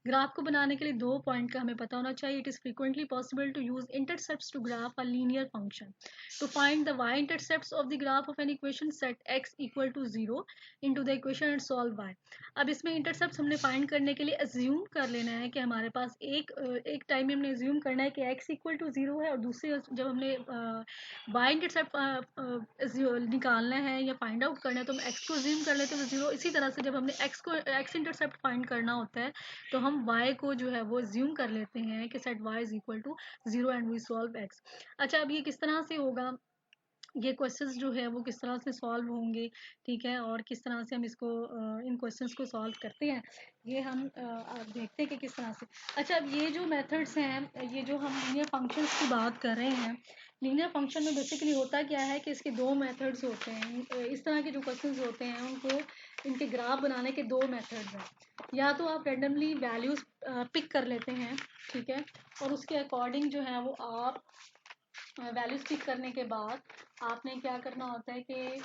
Graph को बनाने के लिए 2 पॉइंट का हमें पता होना चाहिए। It is frequently possible to use intercepts to graph a linear function. To find the y-intercepts of the graph of an equation, set x equal to 0 into the equation and solve y। अब इसमें intercept हमने find करने के लिए assume कर लेना है कि हमारे पास एक टाइम में हमने अज्यूम करना है कि x इक्वल टू 0 है, और दूसरे जब हमने y इंटरसेप्ट निकालना है या फाइंड आउट करना है तो हम x को अज्यूम कर लेते हैं 0। इसी तरह से जब हमने x इंटरसेप्ट फाइंड करना होता है तो हम y को जो है वो अज्यूम कर लेते हैं कि set y is equal to 0 and we solve x। अच्छा, अब ये किस तरह से होगा, ये क्वेश्चंस जो है वो किस तरह से सॉल्व होंगे, ठीक है। और किस तरह से हम इसको इन क्वेश्चंस को सॉल्व करते हैं, ये हम देखते हैं कि किस तरह से। अच्छा, अब ये जो मेथड्स हैं, ये जो हम लीनियर फंक्शंस की बात कर रहे हैं, लीनियर फंक्शन में बेसिकली होता क्या है कि इसके दो मेथड्स होते हैं। इस तरह के जो क्वेश्चंस होते हैं उनको, इनके ग्राफ बनाने के दो मेथड्स हैं। या तो आप रैंडमली वैल्यूज पिक कर लेते हैं, ठीक है, और उसके अकॉर्डिंग जो है वो आप वैल्यूज पिक करने के बाद आपने क्या करना होता है कि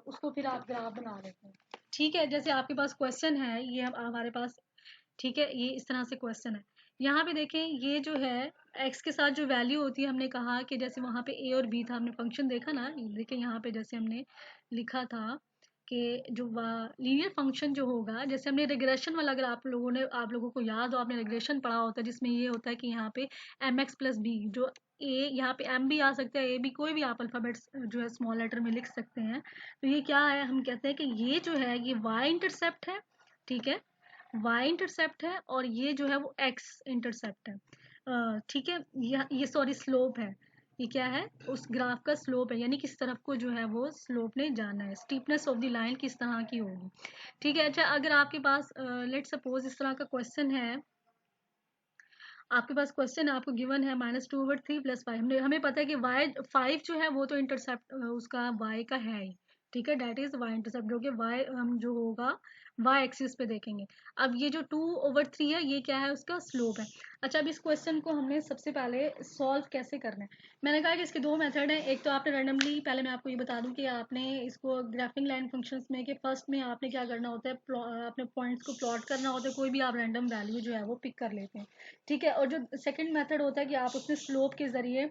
उसको फिर आप ग्राफ बना लेते हैं, ठीक है। जैसे आपके पास क्वेश्चन है, ये हमारे पास, ठीक है, ये इस तरह से क्वेश्चन है। यहाँ पे देखें, ये जो है x के साथ जो वैल्यू होती है, हमने कहा कि जैसे वहाँ पे a और b था, हमने फंक्शन देखा ना, देखें यहाँ पे जैसे हमने लिखा था कि जो लीनियर फंक्शन जो होगा, जैसे हमने रिग्रेशन वाला, अगर आप लोगों को याद हो, आपने रिग्रेशन पढ़ा होता है जिसमें ये होता है कि यहाँ पे एम एक्स प्लस बी, जो ए, यहाँ पे एम भी आ सकता है, ए बी, कोई भी आप अल्फ़ाबेट्स जो है स्मॉल लेटर में लिख सकते हैं। तो ये क्या है, हम कहते हैं कि ये जो है ये वाई इंटरसेप्ट है, ठीक है, वाई इंटरसेप्ट है, और ये जो है वो एक्स इंटरसेप्ट है, ठीक है। ये सॉरी स्लोप है, ये क्या है, उस ग्राफ का स्लोप है, यानी किस तरफ को जो है वो स्लोप ने जाना है, स्टीपनेस ऑफ द लाइन किस तरह की होगी, ठीक है। अच्छा, अगर आपके पास लेट सपोज इस तरह का क्वेश्चन है, आपके पास क्वेश्चन आपको गिवन है -2/3 + 5, हमें पता है कि वाई 5 जो है वो तो इंटरसेप्ट उसका वाई का है ही, ठीक है, डेट इज वाई इंटरसेप्ट, जो कि वाई हम जो होगा वाई एक्सिस पे देखेंगे। अब ये जो 2/3 है ये क्या है, उसका स्लोप है। अच्छा, अब इस क्वेश्चन को हमने सबसे पहले सॉल्व कैसे करना है, मैंने कहा कि इसके दो मेथड हैं। एक तो आपने रैंडमली, पहले मैं आपको ये बता दूं कि आपने इसको ग्राफिंग लाइन फंक्शंस में, कि फर्स्ट में आपने क्या करना होता है, अपने पॉइंट्स को प्लॉट करना होता है, कोई भी आप रैंडम वैल्यू जो है वो पिक कर लेते हैं, ठीक है। और जो सेकंड मेथड होता है कि आप उसमें स्लोप के ज़रिए,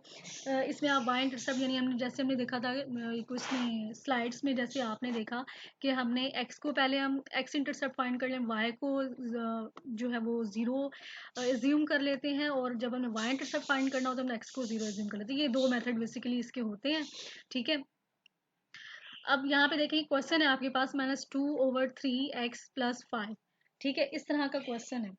इसमें आप वाई इंटरसेप्ट, यानी हमने जैसे हमने देखा था इसमें स्लाइड्स में, जैसे आपने देखा कि हमने एक्स को पहले हम एक्स इंटरसेप्ट फाइंड कर लें, वाई को जो है वो 0 एज्यूम कर लेते हैं, और जब हमें वाई इंटरसेप्ट फाइंड करना होता है हम एक्स को 0 एज्यूम कर लेते हैं। ये दो मेथड बेसिकली इसके होते हैं, ठीक है। अब यहाँ पे देखिए क्वेश्चन है आपके पास -2/3 x + 5, ठीक है, इस तरह का क्वेश्चन है।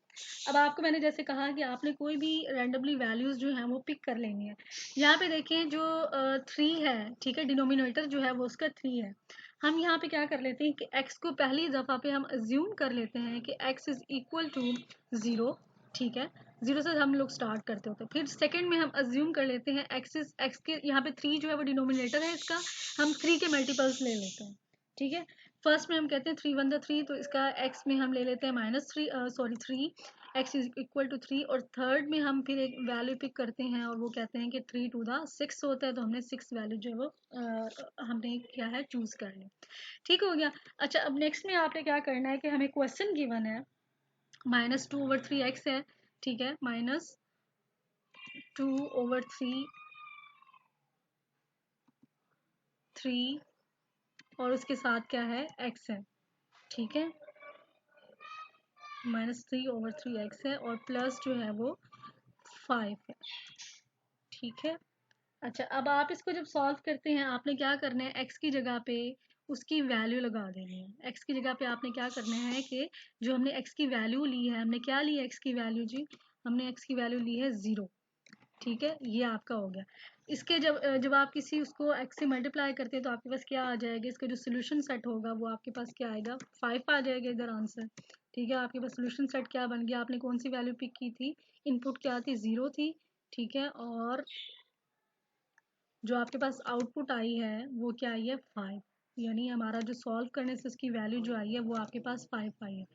अब आपको मैंने जैसे कहा कि आपने कोई भी रैंडमली वैल्यूज जो है वो पिक कर लेनी है। यहाँ पे देखें जो 3 है, ठीक है, डिनोमिनेटर जो है वो उसका 3 है। हम यहाँ पे क्या कर लेते हैं कि x को पहली दफ़ा पे हम अज्यूम कर लेते हैं कि x इज इक्वल टू 0, ठीक है, 0 से हम लोग स्टार्ट करते होते हैं। फिर सेकंड में हम अज्यूम कर लेते हैं x के यहाँ पे 3 जो है वो डिनोमिनेटर है इसका, हम 3 के मल्टीपल्स ले लेते हैं, ठीक है। फर्स्ट में हम कहते हैं 3 1 द 3, तो इसका x में हम ले लेते हैं -3 x इज इक्वल टू 3, और थर्ड में हम फिर एक वैल्यू पिक करते हैं और वो कहते हैं कि 3 टू द 6 होता है, तो हमने 6 वैल्यू जो है वो हमने क्या है चूज कर लिया। ठीक हो गया। अच्छा, अब नेक्स्ट में आपने क्या करना है कि हमें क्वेश्चन गिवन है -2/3x है, ठीक है, -2/3 और उसके साथ क्या है x है, ठीक है, -3/3x है और प्लस जो है वो 5 है, ठीक है। अच्छा, अब आप इसको जब सॉल्व करते हैं आपने क्या करना है, x की जगह पे उसकी वैल्यू लगा देनी है। x की जगह पे आपने क्या करना है कि जो हमने x की वैल्यू ली है, हमने क्या ली है x की वैल्यू जी, हमने x की वैल्यू ली है 0, ठीक है, ये आपका हो गया। इसके जब आप किसी उसको x से मल्टीप्लाई करते हैं तो आपके पास क्या आ जाएगा, इसका जो सोल्यूशन सेट होगा वो आपके पास क्या आएगा, 5 आ जाएगा इधर आंसर, ठीक है। आपके पास सोल्यूशन सेट क्या बन गया, आपने कौन सी वैल्यू पिक की थी, इनपुट क्या थी, 0 थी, ठीक है, और जो आपके पास आउटपुट आई है वो क्या आई है, 5, यानी हमारा जो सॉल्व करने से उसकी वैल्यू जो आई है वो आपके पास 5 आई है,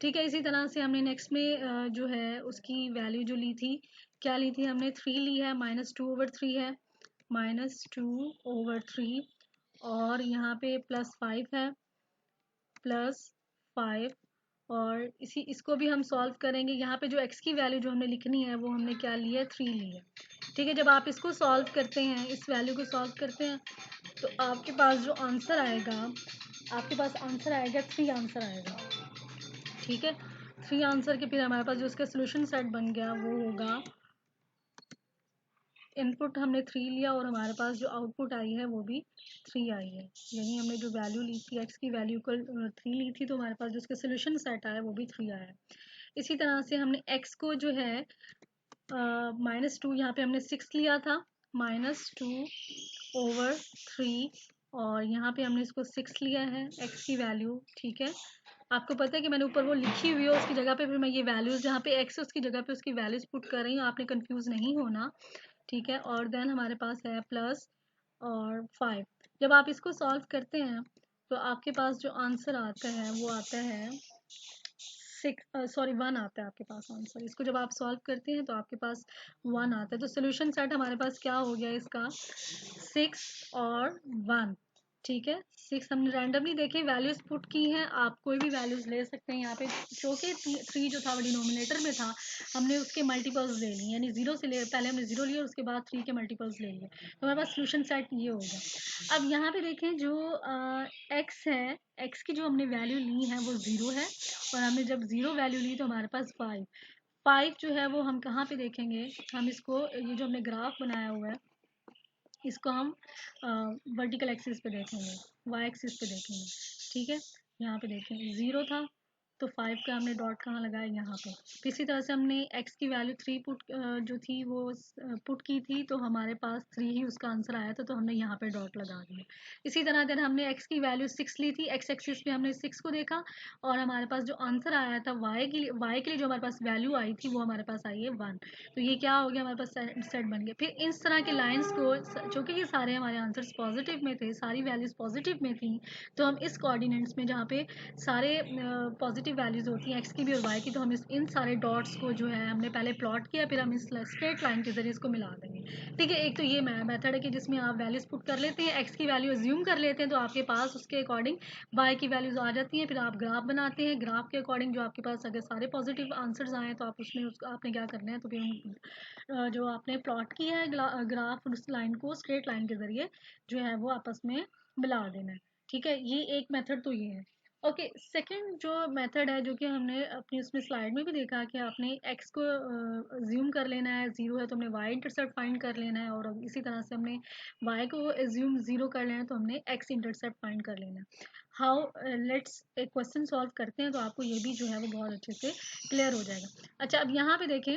ठीक है। इसी तरह से हमने नेक्स्ट में जो है उसकी वैल्यू जो ली थी, क्या ली थी हमने, 3 ली है, -2/3 है, -2/3, और यहाँ पे +5 है, +5, और इसको भी हम सॉल्व करेंगे। यहाँ पे जो x की वैल्यू जो हमने लिखनी है वो हमने क्या ली है, 3 ली है, ठीक है। जब आप इसको सॉल्व करते हैं, इस वैल्यू को सॉल्व करते हैं, तो आपके पास जो आंसर आएगा, आपके पास आंसर आएगा 3 आंसर आएगा, ठीक है। 3 आंसर के फिर हमारे पास जो उसका सोल्यूशन सेट बन गया वो होगा, इनपुट हमने 3 लिया और हमारे पास जो आउटपुट आई है वो भी 3 आई है, यानी हमने जो वैल्यू ली थी x की वैल्यू को 3 ली थी, तो हमारे पास जो उसका सोल्यूशन सेट आया वो भी 3 आया है। इसी तरह से हमने x को जो है -2, यहाँ पे हमने 6 लिया था, -2/3, और यहाँ पे हमने इसको 6 लिया है x की वैल्यू, ठीक है। आपको पता है कि मैंने ऊपर वो लिखी हुई है, उसकी जगह पे भी मैं ये वैल्यूज जहाँ पे x है उसकी जगह पे उसकी वैल्यूज पुट कर रही हूँ, आपने कंफ्यूज नहीं होना, ठीक है। और देन हमारे पास है प्लस और 5। जब आप इसको सॉल्व करते हैं तो आपके पास जो आंसर आता है वो आता है 1 आता है आपके पास आंसर। इसको जब आप सॉल्व करते हैं तो आपके पास 1 आता है, तो सोल्यूशन सेट हमारे पास क्या हो गया इसका, 6 और 1, ठीक है। 6 हमने रैंडमली देखे वैल्यूज पुट की हैं, आप कोई भी वैल्यूज ले सकते हैं यहाँ पे, क्योंकि 3 जो था वो डिनोमिनेटर में था, हमने उसके मल्टीपल्स ले लिए, यानी 0 से ले, पहले हमने 0 लिया और उसके बाद 3 के मल्टीपल्स ले लिए, तो हमारे पास सोल्यूशन सेट ये हो गया। अब यहाँ पे देखें जो x है, x की जो हमने वैल्यू ली है वो 0 है, और हमने जब 0 वैल्यू ली तो हमारे पास 5 जो है वो हम कहाँ पे देखेंगे, हम इसको ये जो हमने ग्राफ बनाया हुआ है इसको हम वर्टिकल एक्सिस पे देखेंगे, वाई एक्सिस पे देखेंगे, ठीक है। यहाँ पे देखें 0 था तो 5 का हमने डॉट कहाँ लगाया, यहाँ पे। फिर इसी तरह से हमने x की वैल्यू 3 जो थी वो पुट की थी, तो हमारे पास 3 ही उसका आंसर आया था, तो हमने यहाँ पे डॉट लगा दिया। इसी तरह देन हमने x की वैल्यू 6 ली थी, x एक्सिस पे हमने 6 को देखा, और हमारे पास जो आंसर आया था y के लिए जो हमारे पास वैल्यू आई थी वो हमारे पास आई है 1, तो ये क्या हो गया, हमारे पास सेट बन गया। फिर इस तरह के लाइंस को, चूँकि ये सारे हमारे आंसर्स पॉजिटिव में थे, सारी वैल्यूज पॉजिटिव में थी, तो हम इस कोऑर्डिनेट्स में जहाँ पे सारे पॉजिटिव वैल्यूज होती हैं एक्स की भी और वाई की, तो हम इन सारे डॉट्स को जो है हमने पहले प्लॉट किया, फिर हम इस स्ट्रेट लाइन के जरिए इसको मिला देंगे, ठीक है। एक तो ये मेथड है कि जिसमें आप वैल्यूज पुट कर लेते हैं, एक्स की वैल्यू अज्यूम कर लेते हैं, तो आपके पास उसके अकॉर्डिंग वाई की वैल्यूज आ जाती हैं, फिर आप ग्राफ बनाते हैं, ग्राफ के अकॉर्डिंग जो आपके पास अगर सारे पॉजिटिव आंसर्स आए तो आप उसमें उसको आपने क्या करना है, तो फिर जो आपने प्लॉट किया है ग्राफ, उस लाइन को स्ट्रेट लाइन के जरिए जो है वो आपस में मिला देना है, ठीक है। ये एक मेथड तो ये है। ओके, सेकंड जो मेथड है जो कि हमने अपनी उसमें स्लाइड में भी देखा कि आपने एक्स को एज्यूम कर लेना है ज़ीरो है तो हमने वाई इंटरसेप्ट फाइंड कर लेना है, और अब इसी तरह से हमने वाई को एज्यूम ज़ीरो कर लेना है तो हमने एक्स इंटरसेप्ट फाइंड कर लेना है। हाउ, लेट्स एक क्वेश्चन सॉल्व करते हैं तो आपको ये भी जो है वो बहुत अच्छे से क्लियर हो जाएगा। अच्छा, अब यहाँ पे देखें,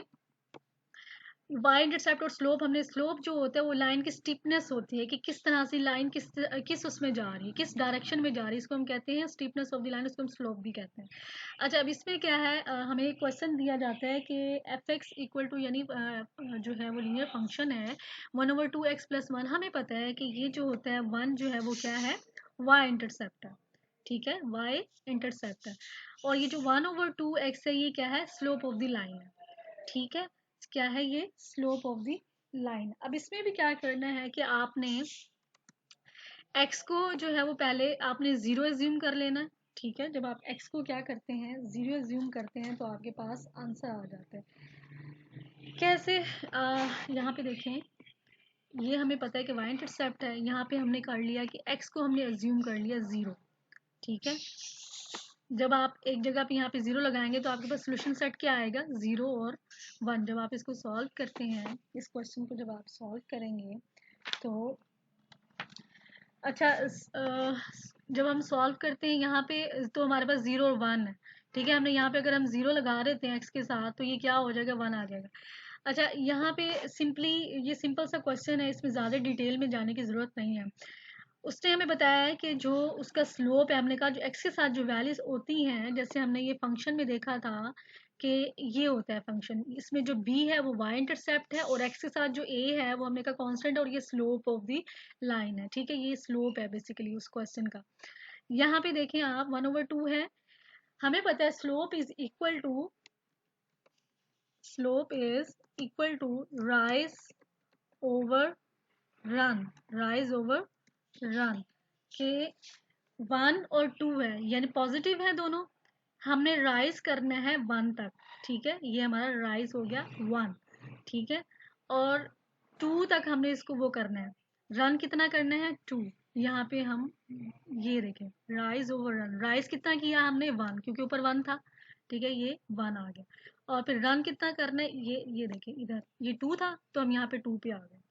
वाई इंटरसेप्ट और स्लोप, हमने स्लोप जो होता है वो लाइन की स्टीपनेस होती है कि किस तरह से लाइन किस उसमें जा रही है, किस डायरेक्शन में जा रही है, इसको हम कहते हैं स्टीपनेस ऑफ द लाइन, उसको हम स्लोप भी कहते हैं। अच्छा, अब इसमें क्या है, हमें एक क्वेश्चन दिया जाता है कि एफ एक्स इक्वल टू, यानी जो है वो लीनियर फंक्शन है 1/2x+1। हमें पता है कि ये जो होता है 1 जो है वो क्या है, वाई इंटरसेप्ट है। ठीक है, वाई इंटरसेप्ट है, और ये जो 1/2x है ये क्या है, स्लोप ऑफ द लाइन है। ठीक है, क्या है ये, स्लोप ऑफ द लाइन। अब इसमें भी क्या करना है कि आपने x को जो है वो पहले आपने जीरो एज्यूम कर लेना है। ठीक है, जब आप x को क्या करते हैं, जीरो एज्यूम करते हैं तो आपके पास आंसर आ जाता है। कैसे, यहाँ पे देखें, ये हमें पता है कि y इंटरसेप्ट है, यहाँ पे हमने कर लिया कि x को हमने एज्यूम कर लिया जीरो। ठीक है, जब आप एक जगह पे यहाँ पे जीरो लगाएंगे तो आपके पास सोल्यूशन सेट क्या आएगा, जीरो और वन। जब आप इसको सॉल्व करते हैं, इस क्वेश्चन को जब आप सॉल्व करेंगे तो अच्छा, जब हम सॉल्व करते हैं यहाँ पे तो हमारे पास जीरो और वन है। ठीक है, हमने यहाँ पे अगर हम जीरो लगा देते हैं एक्स के साथ तो ये क्या हो जाएगा, वन आ जाएगा। अच्छा, यहाँ पे सिंपली, ये सिंपल सा क्वेश्चन है, इसमें ज़्यादा डिटेल में जाने की ज़रूरत नहीं है। उसने हमें बताया है कि जो उसका स्लोप है, हमने कहा जो एक्स के साथ जो वैल्यूज होती हैं, जैसे हमने ये फंक्शन में देखा था कि ये होता है फंक्शन, इसमें जो बी है वो वाई इंटरसेप्ट है और एक्स के साथ जो ए है वो हमने कहा कांस्टेंट, और ये स्लोप ऑफ द लाइन है। ठीक है, ये स्लोप है बेसिकली उस क्वेश्चन का। यहाँ पे देखें आप, 1/2 है, हमें पता है slope is equal to rise over run, rise over run के 1 और 2 है, यानी पॉजिटिव है दोनों, हमने राइज करना है 1 तक। ठीक है, ये हमारा राइज हो गया 1। ठीक है, और 2 तक हमने इसको वो करना है, रन कितना करना है, 2। यहाँ पे हम ये देखें, राइज ओवर रन, राइज कितना किया हमने, 1, क्योंकि ऊपर 1 था। ठीक है, ये 1 आ गया, और फिर रन कितना करना है, ये देखें इधर, ये 2 था तो हम यहाँ पे 2 पे आ गए।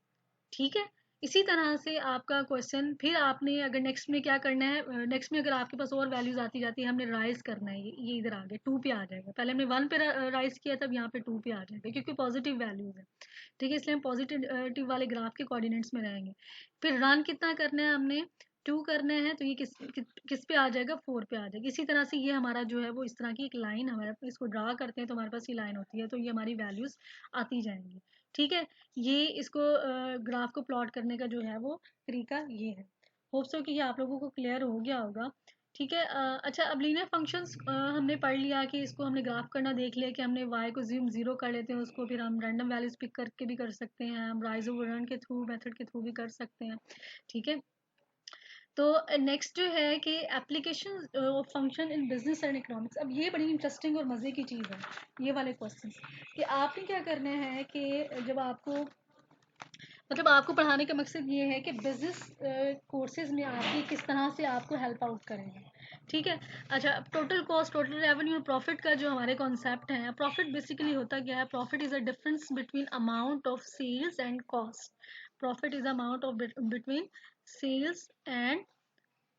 ठीक है, इसी तरह से आपका क्वेश्चन, फिर आपने अगर नेक्स्ट में क्या करना है, नेक्स्ट में अगर आपके पास और वैल्यूज आती जाती है, हमने राइज करना है, ये इधर आ गया, 2 पे आ जाएगा। पहले हमने 1 पे राइज किया, तब यहाँ पे 2 पे आ जाएगा क्योंकि पॉजिटिव वैल्यूज है। ठीक है, इसलिए हम पॉजिटिव वाले ग्राफ के कोऑर्डिनेट्स में रहेंगे। फिर रन कितना करना है हमने, 2 करना है, तो ये किस पे आ जाएगा, 4 पे आ जाएगा। इसी तरह से ये हमारा जो है वो इस तरह की एक लाइन, हमारे इसको ड्रा करते हैं तो हमारे पास ये लाइन होती है, तो ये हमारी वैल्यूज आती जाएंगी। ठीक है, ये इसको ग्राफ को प्लॉट करने का जो है वो तरीका ये है। होप सो कि ये आप लोगों को क्लियर हो गया होगा। ठीक है, अच्छा, अब लीनियर फंक्शंस हमने पढ़ लिया कि इसको हमने ग्राफ करना देख लिया कि हमने y को ज़ूम ज़ीरो कर लेते हैं, उसको फिर हम रैंडम वैल्यूज पिक करके भी कर सकते हैं, हम राइज ओवर रन के थ्रू, मेथड के थ्रू भी कर सकते हैं। ठीक है, तो नेक्स्ट जो है कि application of function in business and economics. अब ये बड़ी इंटरेस्टिंग और मज़े की चीज़ है ये वाले क्वेश्चन, कि आपने क्या करना है कि जब आपको, मतलब आपको पढ़ाने का मकसद ये है कि बिजनेस कोर्सेज में आपकी किस तरह से आपको हेल्प आउट करेंगे। ठीक है, अच्छा, अब टोटल कॉस्ट, टोटल रेवेन्यू और प्रॉफिट का जो हमारे कॉन्सेप्ट है, प्रॉफिट बेसिकली होता क्या है, profit is a difference between amount of sales and cost. Profit is amount of between sales and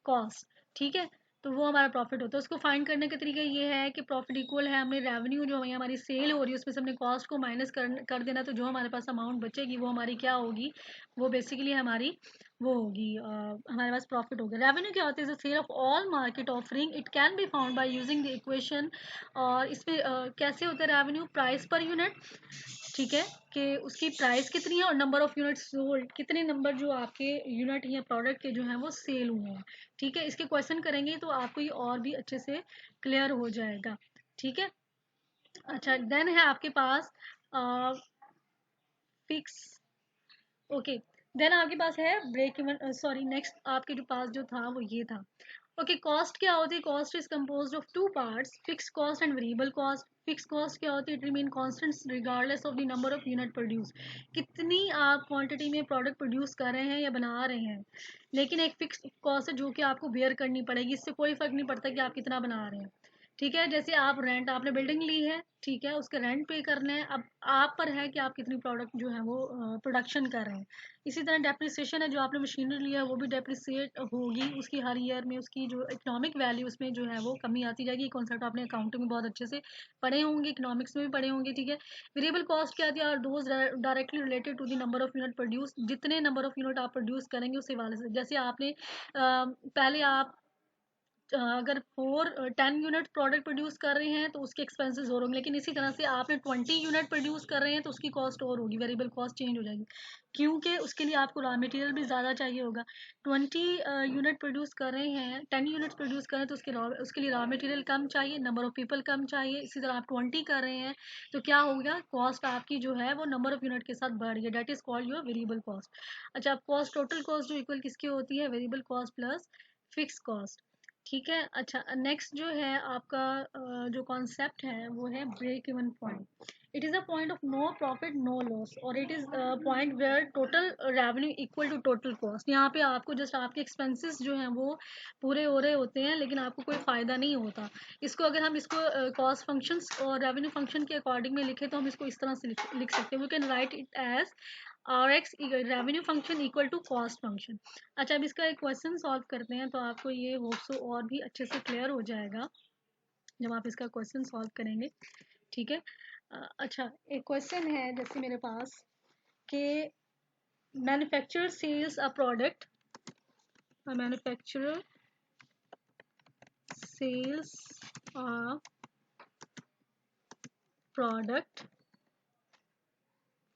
cost. ठीक है, तो वो हमारा प्रॉफिट होता है। उसको फाइंड करने का तरीका ये है कि प्रॉफिट इक्वल है, हमने रेवेन्यू जो हमारी सेल हो रही है उसमें से हमने कॉस्ट को माइनस कर देना, तो जो हमारे पास अमाउंट बचेगी वो हमारी क्या होगी, वो बेसिकली हमारी वो होगी, हमारे पास प्रॉफिट होगा। रेवेन्यू क्या होता है, sale of all market offering, it can be found by using the equation. और इसमें कैसे होता है रेवेन्यू, प्राइस पर यूनिट। ठीक है, कि उसकी प्राइस कितनी है और नंबर ऑफ यूनिट सोल्ड, कितने नंबर जो आपके यूनिट या प्रोडक्ट के जो हैं वो सेल हुए हैं। ठीक है, इसके क्वेश्चन करेंगे तो आपको ये और भी अच्छे से क्लियर हो जाएगा। ठीक है, अच्छा, देन है आपके पास फिक्स, ओके, देन आपके पास है ब्रेक इवन, सॉरी, नेक्स्ट आपके जो पास जो था वो ये था। ओके, कॉस्ट क्या होती है, cost is composed of 2 parts, fix cost and variable cost. Fix cost क्या होती है? It remain constant regardless of the number of unit produce. कितनी आप क्वांटिटी में प्रोडक्ट प्रोड्यूस कर रहे हैं या बना रहे हैं, लेकिन एक फिक्स कॉस्ट है जो कि आपको बेयर करनी पड़ेगी। इससे कोई फर्क नहीं पड़ता कि आप कितना बना रहे हैं। ठीक है, जैसे आप रेंट, आपने बिल्डिंग ली है, ठीक है, उसके रेंट पे करने हैं। अब आप पर है कि आप कितनी प्रोडक्ट जो है वो प्रोडक्शन कर रहे हैं। इसी तरह डेप्रिसिएशन है, जो आपने मशीनरी लिया है वो भी डेप्रिसिएट होगी, उसकी हर ईयर में उसकी जो इकोनॉमिक वैल्यू उसमें जो है वो कमी आती जाएगी। कॉन्सेप्ट आपने अकाउंटिंग में बहुत अच्छे से पढ़े होंगे, इकोनॉमिक्स में भी पढ़े होंगे। ठीक है, वेरिएबल कॉस्ट क्या आती है? Those directly related to the number of unit produce. जितने नंबर ऑफ यूनिट आप प्रोड्यूस करेंगे उस हवाले से, जैसे आपने पहले आप अगर 10 यूनिट प्रोडक्ट प्रोड्यूस कर रहे हैं तो उसके एक्सपेंसेस और होंगे, लेकिन इसी तरह से आपने 20 यूनिट प्रोड्यूस कर रहे हैं तो उसकी कॉस्ट और होगी, वेरिएबल कॉस्ट चेंज हो जाएगी, क्योंकि उसके लिए आपको रॉ मटेरियल भी ज़्यादा चाहिए होगा। 20 यूनिट प्रोड्यूस कर रहे हैं, 10 यूनिट्स प्रोड्यूस कर रहे हैं तो उसके लिए रॉ मटेरियल कम चाहिए, नंबर ऑफ पीपल कम चाहिए। इसी तरह आप 20 कर रहे हैं तो क्या हो गया, कॉस्ट आपकी जो है वो नंबर ऑफ यूनिट के साथ बढ़ गई, that is called your variable cost. अच्छा, कॉस्ट, टोटल कॉस्ट जो इक्वल किसकी होती है? Variable cost plus fix cost. ठीक है, अच्छा, नेक्स्ट जो है आपका जो कॉन्सेप्ट है वो है break even point. It is a point of no profit no loss, और it is point where total revenue equal to total cost. यहाँ पे आपको जस्ट आपके एक्सपेंसेस जो हैं वो पूरे हो रहे होते हैं, लेकिन आपको कोई फ़ायदा नहीं होता। इसको अगर हम इसको कॉस्ट फंक्शंस और रेवेन्यू फंक्शन के अकॉर्डिंग में लिखें तो हम इसको इस तरह से लिख सकते हैं, we can write it as R X revenue function equal to cost function. अच्छा, अब इसका एक क्वेश्चन सॉल्व करते हैं तो आपको ये होप सो और भी अच्छे से क्लियर हो जाएगा जब आप इसका क्वेश्चन सॉल्व करेंगे। ठीक है, अच्छा, एक क्वेश्चन है जैसे मेरे पास कि manufacturer sells a product, manufacturer sells a product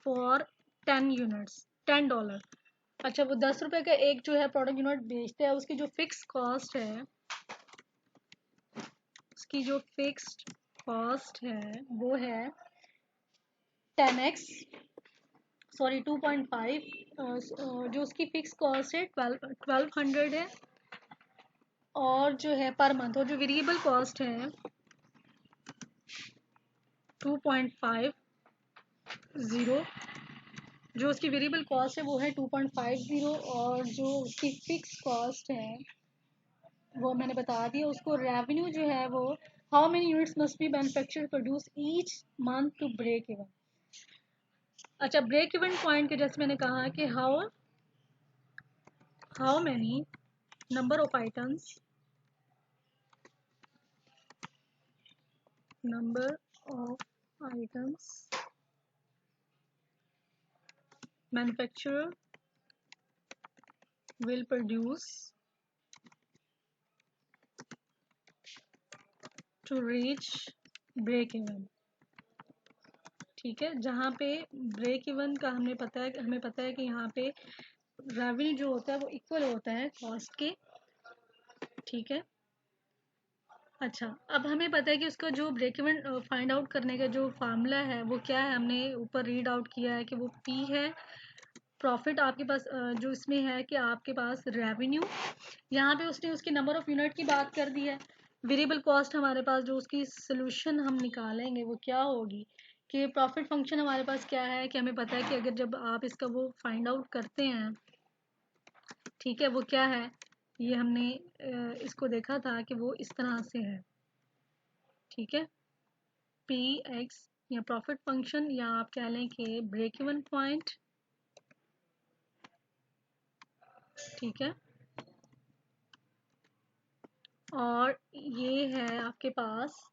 for 10 units, $10। अच्छा, वो 10 रुपए का एक जो है प्रोडक्ट यूनिट बेचते हैं, उसकी जो फिक्स कॉस्ट है, उसकी जो फिक्स्ड कॉस्ट है वो है 10x, सॉरी 2.5, जो उसकी फिक्स कॉस्ट है 1200 है, और जो है पर मंथ, और जो वेरिएबल कॉस्ट है 2.50, जो उसकी वेरिएबल कॉस्ट है वो है 2.50, और जो उसकी फिक्स कॉस्ट है वो मैंने बता दिया। उसको रेवेन्यू जो है वो how many units must be manufacture produce each month to break even. अच्छा, ब्रेक इवन पॉइंट के जैसे मैंने कहा कि how many number of items, number of items manufacturer will produce to reach break even। ठीक है, जहाँ पे ब्रेक इवन का हमें पता है कि यहाँ पे रेवेन्यू जो होता है वो इक्वल होता है कॉस्ट के। ठीक है, अच्छा, अब हमें पता है कि उसका जो ब्रेक इवन फाइंड आउट करने का जो फार्मूला है वो क्या है, हमने ऊपर रीड आउट किया है कि वो पी है प्रॉफिट आपके पास जो इसमें है कि आपके पास रेवेन्यू, यहाँ पे उसने उसकी नंबर ऑफ यूनिट की बात कर दी है। वेरिएबल कॉस्ट हमारे पास जो उसकी सोल्यूशन हम निकालेंगे वो क्या होगी कि प्रॉफिट फंक्शन हमारे पास क्या है कि हमें पता है कि अगर जब आप इसका वो फाइंड आउट करते हैं, ठीक है, वो क्या है, ये हमने इसको देखा था कि वो इस तरह से है। ठीक है, पी एक्स या प्रॉफिट फंक्शन, या आप कह लें कि ब्रेक इवन पॉइंट। ठीक है, और ये है आपके पास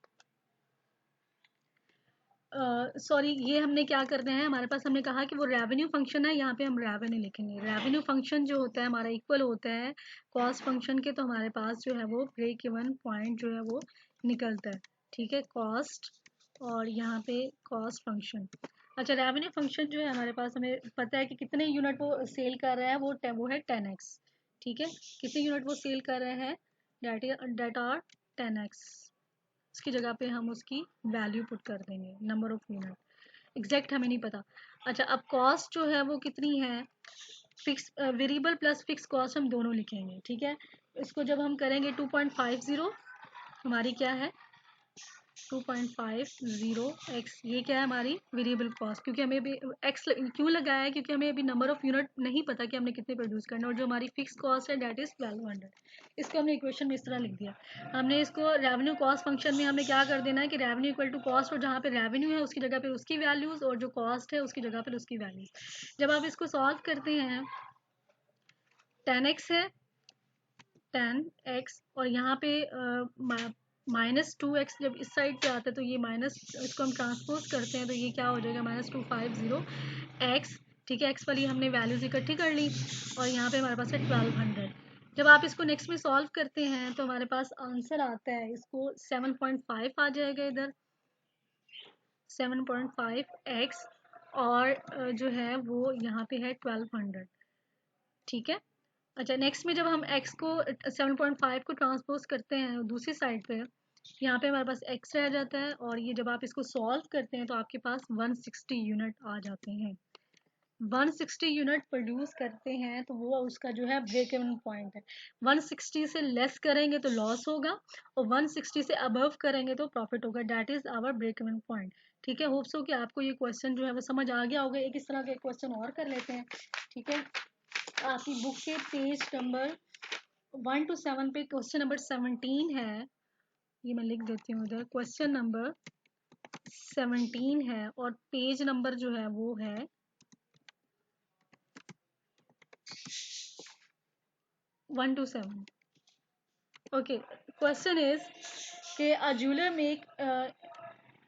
सॉरी, ये हमने क्या करना है, हमारे पास हमने कहा कि वो रेवेन्यू फंक्शन है, यहाँ पे हम रेवेन्यू लिखेंगे। रेवेन्यू फंक्शन जो होता है हमारा इक्वल होता है कॉस्ट फंक्शन के, तो हमारे पास जो है वो ब्रेक इवन पॉइंट जो है वो निकलता है। ठीक है, कॉस्ट और यहाँ पे कॉस्ट फंक्शन। अच्छा, रेवेन्यू फंक्शन जो है हमारे पास, हमें पता है कि कितने यूनिट वो सेल कर रहा है, वो है 10x। ठीक है, कितने यूनिट वो सेल कर रहे हैं, डेट आर 10x। उसकी जगह पे हम उसकी वैल्यू पुट कर देंगे, नंबर ऑफ यूनिट, एग्जैक्ट हमें नहीं पता। अच्छा, अब कॉस्ट जो है वो कितनी है, fix variable plus fix cost हम दोनों लिखेंगे। ठीक है, इसको जब हम करेंगे 2.50, हमारी क्या है 2.50x, ये क्या है हमारी वेरिएबल कॉस्ट, क्योंकि हमें भी एक्स क्यों लगाया है, क्योंकि हमें अभी नंबर ऑफ यूनिट नहीं पता कि हमने कितने प्रोड्यूस करना है, और जो हमारी फिक्स कॉस्ट है डेट इज़ 1200। इसको हमने इक्वेशन में इस तरह लिख दिया। हमने इसको रेवेन्यू कॉस्ट फंक्शन में हमें क्या कर देना है कि रेवेन्यू इक्वल टू कॉस्ट, और जहाँ पे रेवेन्यू है उसकी जगह पर उसकी वैल्यूज़, और जो कॉस्ट है उसकी जगह पर उसकी वैल्यूज़। जब आप इसको सॉल्व करते हैं 10x है 10x, और यहाँ पे -2x जब इस साइड पे आता है तो ये माइनस, इसको हम ट्रांसपोज करते हैं तो ये क्या हो जाएगा -250x। ठीक है, x वाली हमने वैल्यूज इकट्ठी कर ली, और यहाँ पे हमारे पास है 1200। जब आप इसको नेक्स्ट में सॉल्व करते हैं तो हमारे पास आंसर आता है, इसको 7.5 आ जाएगा इधर, 7.5x, और जो है वो यहाँ पे है 1200। ठीक है, अच्छा नेक्स्ट में जब हम x को 7.5 को ट्रांसपोज करते हैं दूसरी साइड पे, यहाँ पे हमारे पास x रह जाता है, और ये जब आप इसको सॉल्व करते हैं तो आपके पास 160 यूनिट आ जाते हैं। 160 यूनिट प्रोड्यूस करते हैं तो वो उसका जो है ब्रेक इवन पॉइंट है। 160 से लेस करेंगे तो लॉस होगा, और 160 से अबव करेंगे तो प्रॉफिट होगा। That is our break even point. ठीक है, होप्स हो कि आपको ये क्वेश्चन जो है वो समझ आ गया होगा। एक इस तरह के क्वेश्चन और कर लेते हैं। ठीक है, आपकी बुक के पेज नंबर 1 to 7 पे क्वेश्चन नंबर 17 है, ये मैं लिख देती हूँ इधर, क्वेश्चन नंबर 17 है, और पेज नंबर जो है वो है 1 to 7। ओके, क्वेश्चन इज के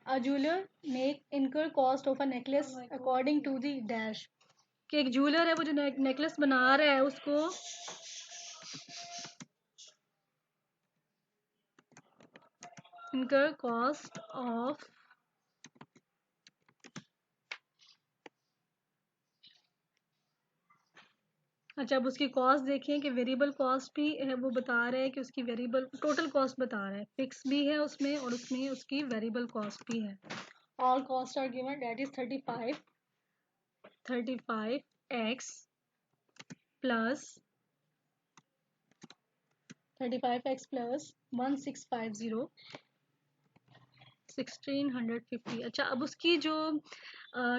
a jeweler make incur cost of a necklace according to the dash। कि एक ज्वेलर है वो जो नेकलेस बना रहा है उसको incur cost of, अच्छा अब उसकी कॉस्ट देखें कि वेरिएबल कॉस्ट भी है, वो बता रहे हैं कि उसकी वेरिएबल टोटल कॉस्ट बता रहा है, फिक्स भी है उसमें और उसमें उसकी वेरिएबल कॉस्ट भी है। All cost are given, that is 35x plus 35x plus 1650 1650। अच्छा, अब उसकी जो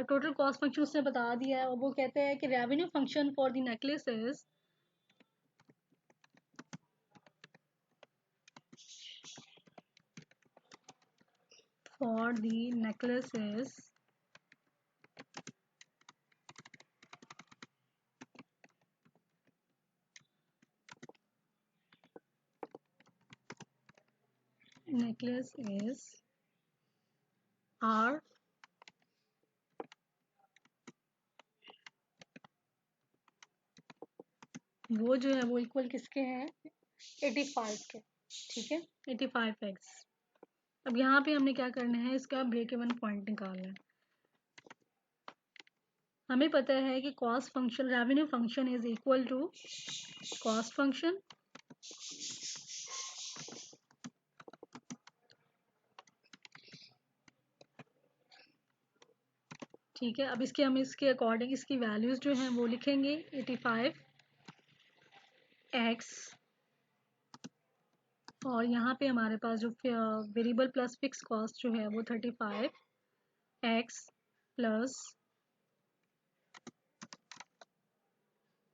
टोटल कॉस्ट फंक्शन उसने बता दिया है, और वो कहते हैं कि revenue function for the necklace is necklace is R वो जो है वो इक्वल किसके हैं 85 के। ठीक है, 85x। अब यहाँ पे हमने क्या करना है, इसका ब्रेक इवन पॉइंट निकालना है। हमें पता है कि cost function revenue function is equal to cost function ठीक है, अब इसके हम इसके अकॉर्डिंग इसकी वैल्यूज जो हैं वो लिखेंगे 85x, और यहाँ पे हमारे पास जो वेरिएबल प्लस फिक्स कॉस्ट जो है वो 35x प्लस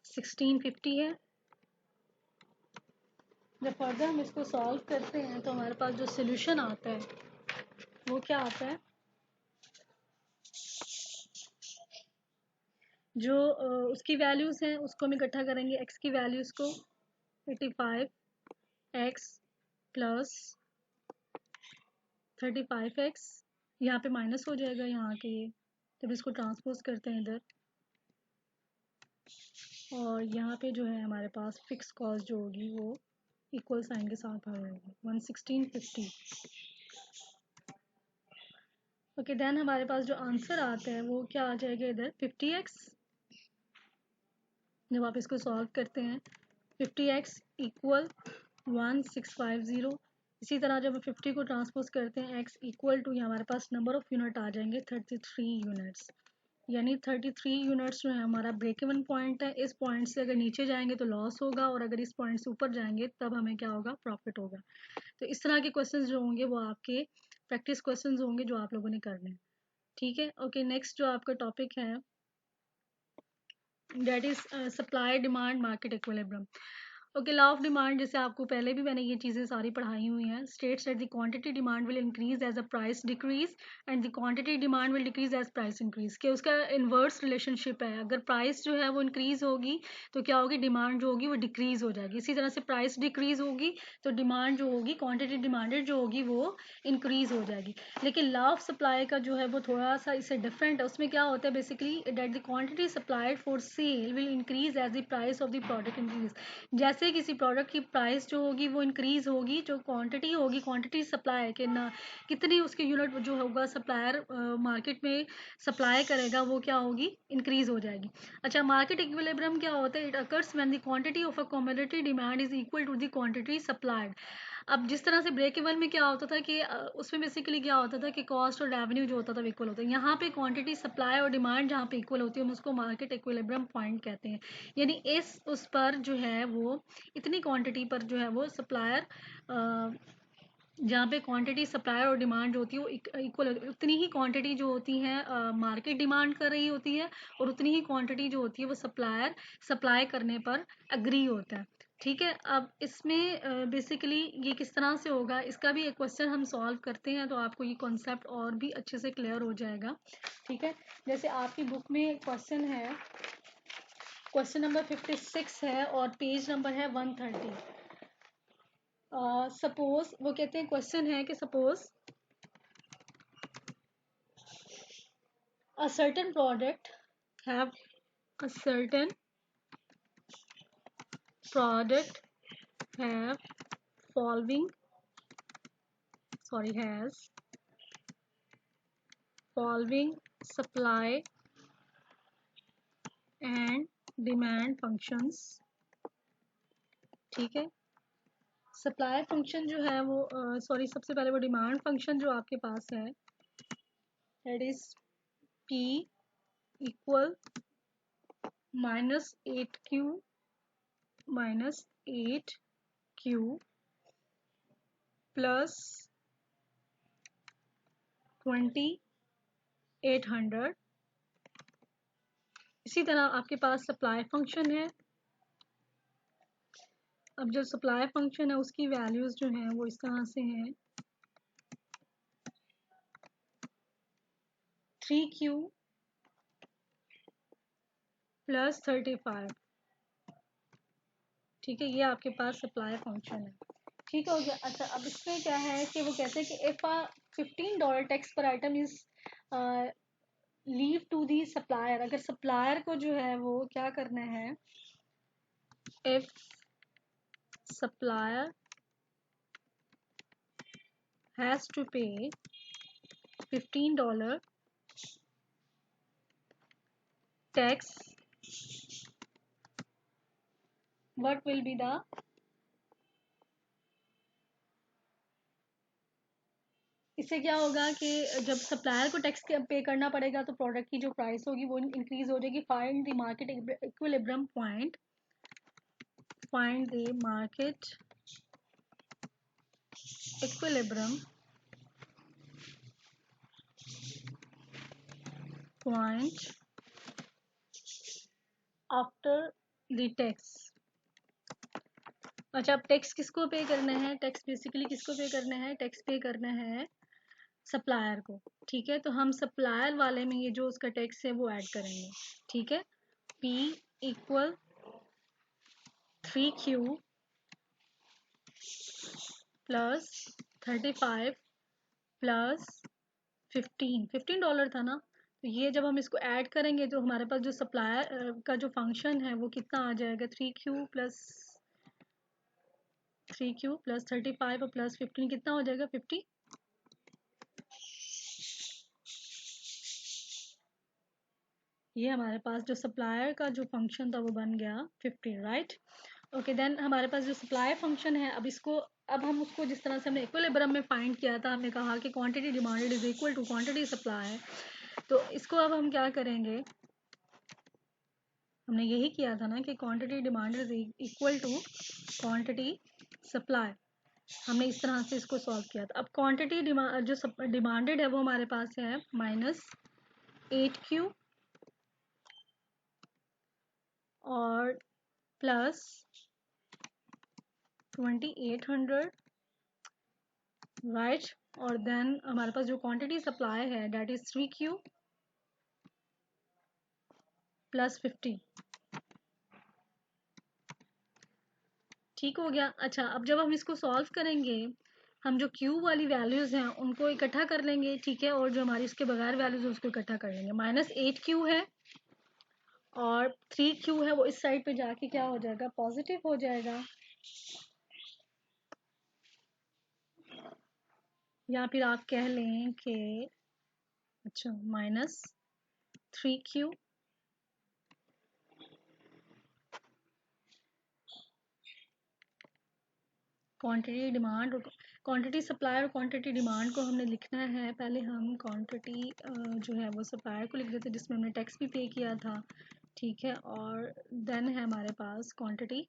1650 है। जब फर्दर हम इसको सॉल्व करते हैं तो हमारे पास जो सोल्यूशन आता है वो क्या आता है, जो उसकी वैल्यूज हैं उसको हम इकट्ठा करेंगे, x की वैल्यूज को 85x प्लस 35x, यहाँ पे माइनस हो जाएगा यहाँ के, जब इसको ट्रांसपोज करते हैं इधर, और यहाँ पे जो है हमारे पास फिक्स कॉस्ट जो होगी वो इक्वल साइन के साथ आ जाएगी 11650। ओके, देन हमारे पास जो आंसर आता है वो क्या आ जाएगा इधर 50x। जब आप इसको सॉल्व करते हैं 50x इक्वल 1650। इसी तरह जब 50 को ट्रांसपोज करते हैं x इक्वल टू, हमारे पास नंबर ऑफ यूनिट आ जाएंगे 33 यूनिट्स, यानी 33 यूनिट्स जो है हमारा ब्रेक इवन पॉइंट है। इस पॉइंट से अगर नीचे जाएंगे तो लॉस होगा, और अगर इस पॉइंट से ऊपर जाएंगे तब हमें क्या होगा, प्रॉफिट होगा। तो इस तरह के क्वेश्चंस जो होंगे वो आपके प्रैक्टिस क्वेश्चंस होंगे जो आप लोगों ने करने हैं, ठीक है। ओके, नेक्स्ट जो आपका टॉपिक है that is supply demand market equilibrium. Okay, law of demand, जैसे आपको पहले भी मैंने ये चीज़ें सारी पढ़ाई हुई हैं, states that the quantity demand will increase as a price decrease and the quantity demand will decrease as price increase, कि उसका इन्वर्स रिलेशनशिप है। अगर प्राइस जो है वो इंक्रीज होगी तो क्या होगी, डिमांड जो होगी वो डिक्रीज हो जाएगी। इसी तरह से प्राइस डिक्रीज होगी तो डिमांड जो होगी, क्वांटिटी डिमांडेड जो होगी वो इंक्रीज हो जाएगी। लेकिन लॉ ऑफ सप्लाई का जो है वो थोड़ा सा इससे डिफरेंट है। उसमें क्या होता है basically, that the quantity supplied for sale will increase as the price of the product increase. जैसे किसी प्रोडक्ट की प्राइस जो होगी वो इंक्रीज होगी, जो क्वांटिटी होगी, क्वांटिटी सप्लाई के ना कितनी उसकी यूनिट जो होगा सप्लायर मार्केट में सप्लाई करेगा वो क्या होगी, इंक्रीज हो जाएगी। अच्छा, मार्केट इक्विलिब्रियम क्या होता है, it occurs when the quantity of a commodity demand is equal to the quantity supplied. अब जिस तरह से ब्रेक इवन में क्या होता था कि उसमें बेसिकली क्या होता था कि कॉस्ट और रेवेन्यू जो होता था इक्वल होता है, यहाँ पे क्वांटिटी सप्लाई और डिमांड जहाँ पे इक्वल होती है हम उसको मार्केट इक्विलिब्रियम पॉइंट कहते हैं। यानी इस उस पर जो है वो इतनी क्वांटिटी पर जो है वो सप्लायर, जहाँ पे क्वांटिटी सप्लायर और डिमांड जो होती है वो इक्वल, उतनी ही क्वांटिटी जो होती है मार्केट डिमांड कर रही होती है और उतनी ही क्वांटिटी जो होती है वो सप्लायर सप्लाई करने पर एग्री होता है, ठीक है। अब इसमें बेसिकली ये किस तरह से होगा, इसका भी एक क्वेश्चन हम सॉल्व करते हैं तो आपको ये कॉन्सेप्ट और भी अच्छे से क्लियर हो जाएगा, ठीक है। जैसे आपकी बुक में क्वेश्चन है, क्वेश्चन नंबर 56 है और पेज नंबर है 130। सपोज वो कहते हैं, क्वेश्चन है कि suppose a certain product have a certain product have following has following supply and demand functions, ठीक है। सप्लाई फंक्शन जो है वो सबसे पहले वो डिमांड फंक्शन जो आपके पास है that is P equal -8Q plus 2800। इसी तरह आपके पास सप्लाई फंक्शन है। अब जो सप्लाई फंक्शन है उसकी वैल्यूज जो हैं वो इस तरह से हैं, 3Q प्लस 35, ठीक है। ये आपके पास सप्लाई फंक्शन है, ठीक हो गया। अच्छा, अब इसमें क्या है कि वो कहते हैं कि if a $15 tax per item is leave to the supplier, अगर सप्लायर को जो है वो क्या करना है, इफ सप्लायर हैज टू पे $15 tax, what will be the, इससे क्या होगा कि जब सप्लायर को टैक्स पे करना पड़ेगा तो प्रोडक्ट की जो प्राइस होगी वो इंक्रीज हो जाएगी। Find the market equilibrium point, find the market equilibrium point after the tax. अच्छा, अब टैक्स किसको पे करना है, टैक्स बेसिकली किसको पे करना है, टैक्स पे करना है सप्लायर को, ठीक है। तो हम सप्लायर वाले में ये जो उसका टैक्स है वो ऐड करेंगे, ठीक है। P equal 3Q plus 35 plus 15 था ना, तो ये जब हम इसको ऐड करेंगे तो हमारे पास जो सप्लायर का जो फंक्शन है वो कितना आ जाएगा, 3Q प्लस 35 और प्लस 15 कितना हो जाएगा, 50। ये हमारे पास जो सप्लायर का जो फंक्शन था वो बन गया 50, राइट। ओके, देन हमारे पास जो सप्लाई फंक्शन है, अब हम उसको जिस तरह से हमने इक्विलिब्रियम में फाइंड किया था, हमने कहा कि quantity demanded is equal to quantity supply, तो इसको अब हम क्या करेंगे, हमने यही किया था ना कि quantity demanded is equal to quantity supply, हमने इस तरह से इसको सॉल्व किया था। अब क्वांटिटी जो डिमांडेड है वो हमारे पास है -8Q और प्लस 2800, राइट। और देन हमारे पास जो क्वांटिटी सप्लाई है डेट इज 3Q प्लस 50। ठीक हो गया। अच्छा, अब जब हम इसको सॉल्व करेंगे, हम जो Q वाली वैल्यूज़ हैं उनको इकट्ठा कर लेंगे, ठीक है, और जो हमारी इसके बगैर वैल्यूज़ उसको इकट्ठा कर लेंगे। -8Q है और 3Q है, वो इस साइड पे जाके क्या हो जाएगा, पॉजिटिव हो जाएगा, या फिर आप कह लें कि अच्छा -3Q quantity demand, quantity supply और क्वांटिटी डिमांड को हमने लिखना है। पहले हम क्वांटिटी जो है वो सप्लायर को लिख देते हैं जिसमें हमने टैक्स भी पे किया था, ठीक है। और देन है हमारे पास क्वांटिटी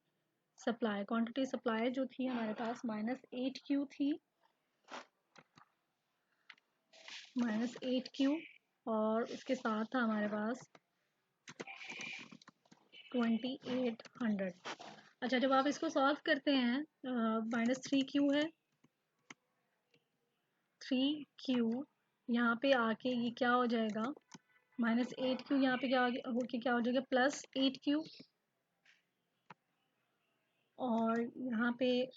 सप्लाई। क्वांटिटी सप्लाई जो थी हमारे पास -8Q थी, -8Q, और उसके साथ था हमारे पास 2800। अच्छा, जब आप इसको सॉल्व करते हैं, -3Q है, 3Q यहाँ पे आके ये क्या हो जाएगा, -8Q यहाँ पे क्या होके क्या हो जाएगा, +8Q, और यहाँ पे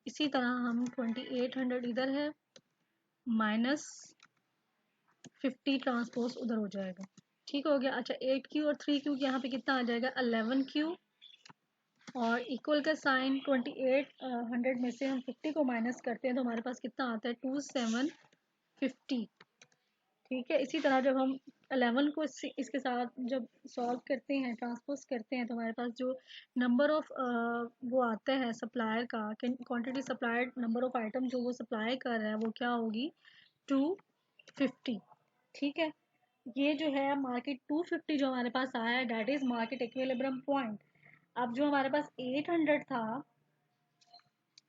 इसी तरह हम 2800 इधर है, -50 ट्रांसपोज उधर हो जाएगा। ठीक हो गया। अच्छा, 8Q और 3Q यहाँ पे कितना आ जाएगा, 11Q, और इक्वल का साइन 2800 में से हम 50 को माइनस करते हैं तो हमारे पास कितना आता है, 2750। ठीक है। इसी तरह जब हम 11 को इसके साथ जब सॉल्व करते हैं, ट्रांसपोज करते हैं, तो हमारे पास जो नंबर ऑफ वो आता है सप्लायर का, quantity supplier, number of item जो वो सप्लाई कर रहा है वो क्या होगी, 250। ठीक है। ये जो है मार्केट 250 जो हमारे पास आया है that is market equilibrium point. अब जो हमारे पास 800 था,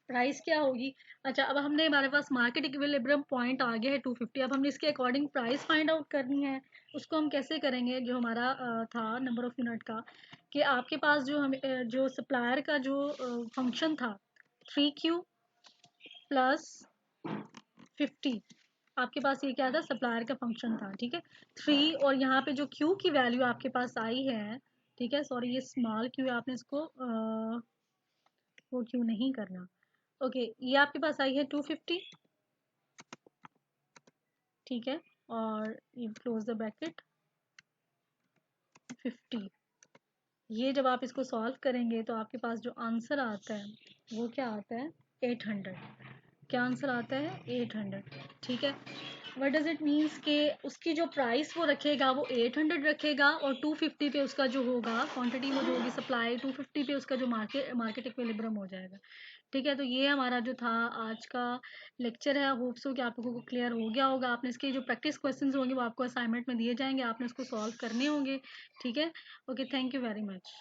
प्राइस क्या होगी। अच्छा, अब हमने, हमारे पास मार्केट इक्विलिब्रियम पॉइंट आ गया है 250। अब हमने इसके अकॉर्डिंग प्राइस फाइंड आउट करनी है। उसको हम कैसे करेंगे, जो हमारा था नंबर ऑफ यूनिट का, कि आपके पास जो हम जो सप्लायर का जो फंक्शन था 3Q प्लस 50, आपके पास ये क्या था, सप्लायर का फंक्शन था, ठीक है। 3 और यहाँ पे जो Q की वैल्यू आपके पास आई है, ठीक है, सॉरी ये स्मॉल Q है, आपने इसको वो Q नहीं करना। ओके, ये आपके पास आई है 250, ठीक है, और ये क्लोज द ब्रैकेट 50। ये जब आप इसको सॉल्व करेंगे तो आपके पास जो आंसर आता है वो क्या आता है, 800। क्या आंसर आता है, 800। ठीक है। वट डज इट मीन्स के उसकी जो प्राइस वो रखेगा वो 800 रखेगा, और 250 पे उसका जो होगा क्वांटिटी वो जो होगी सप्लाई, 250 पे उसका जो मार्केट इक्विलिब्रियम हो जाएगा। ठीक है। तो ये हमारा जो था आज का लेक्चर है। होप सो कि आप लोगों को क्लियर हो गया होगा। आपने इसके जो प्रैक्टिस क्वेश्चंस होंगे वो आपको असाइनमेंट में दिए जाएंगे, आपने उसको सॉल्व करने होंगे। ठीक है। Okay, thank you very much.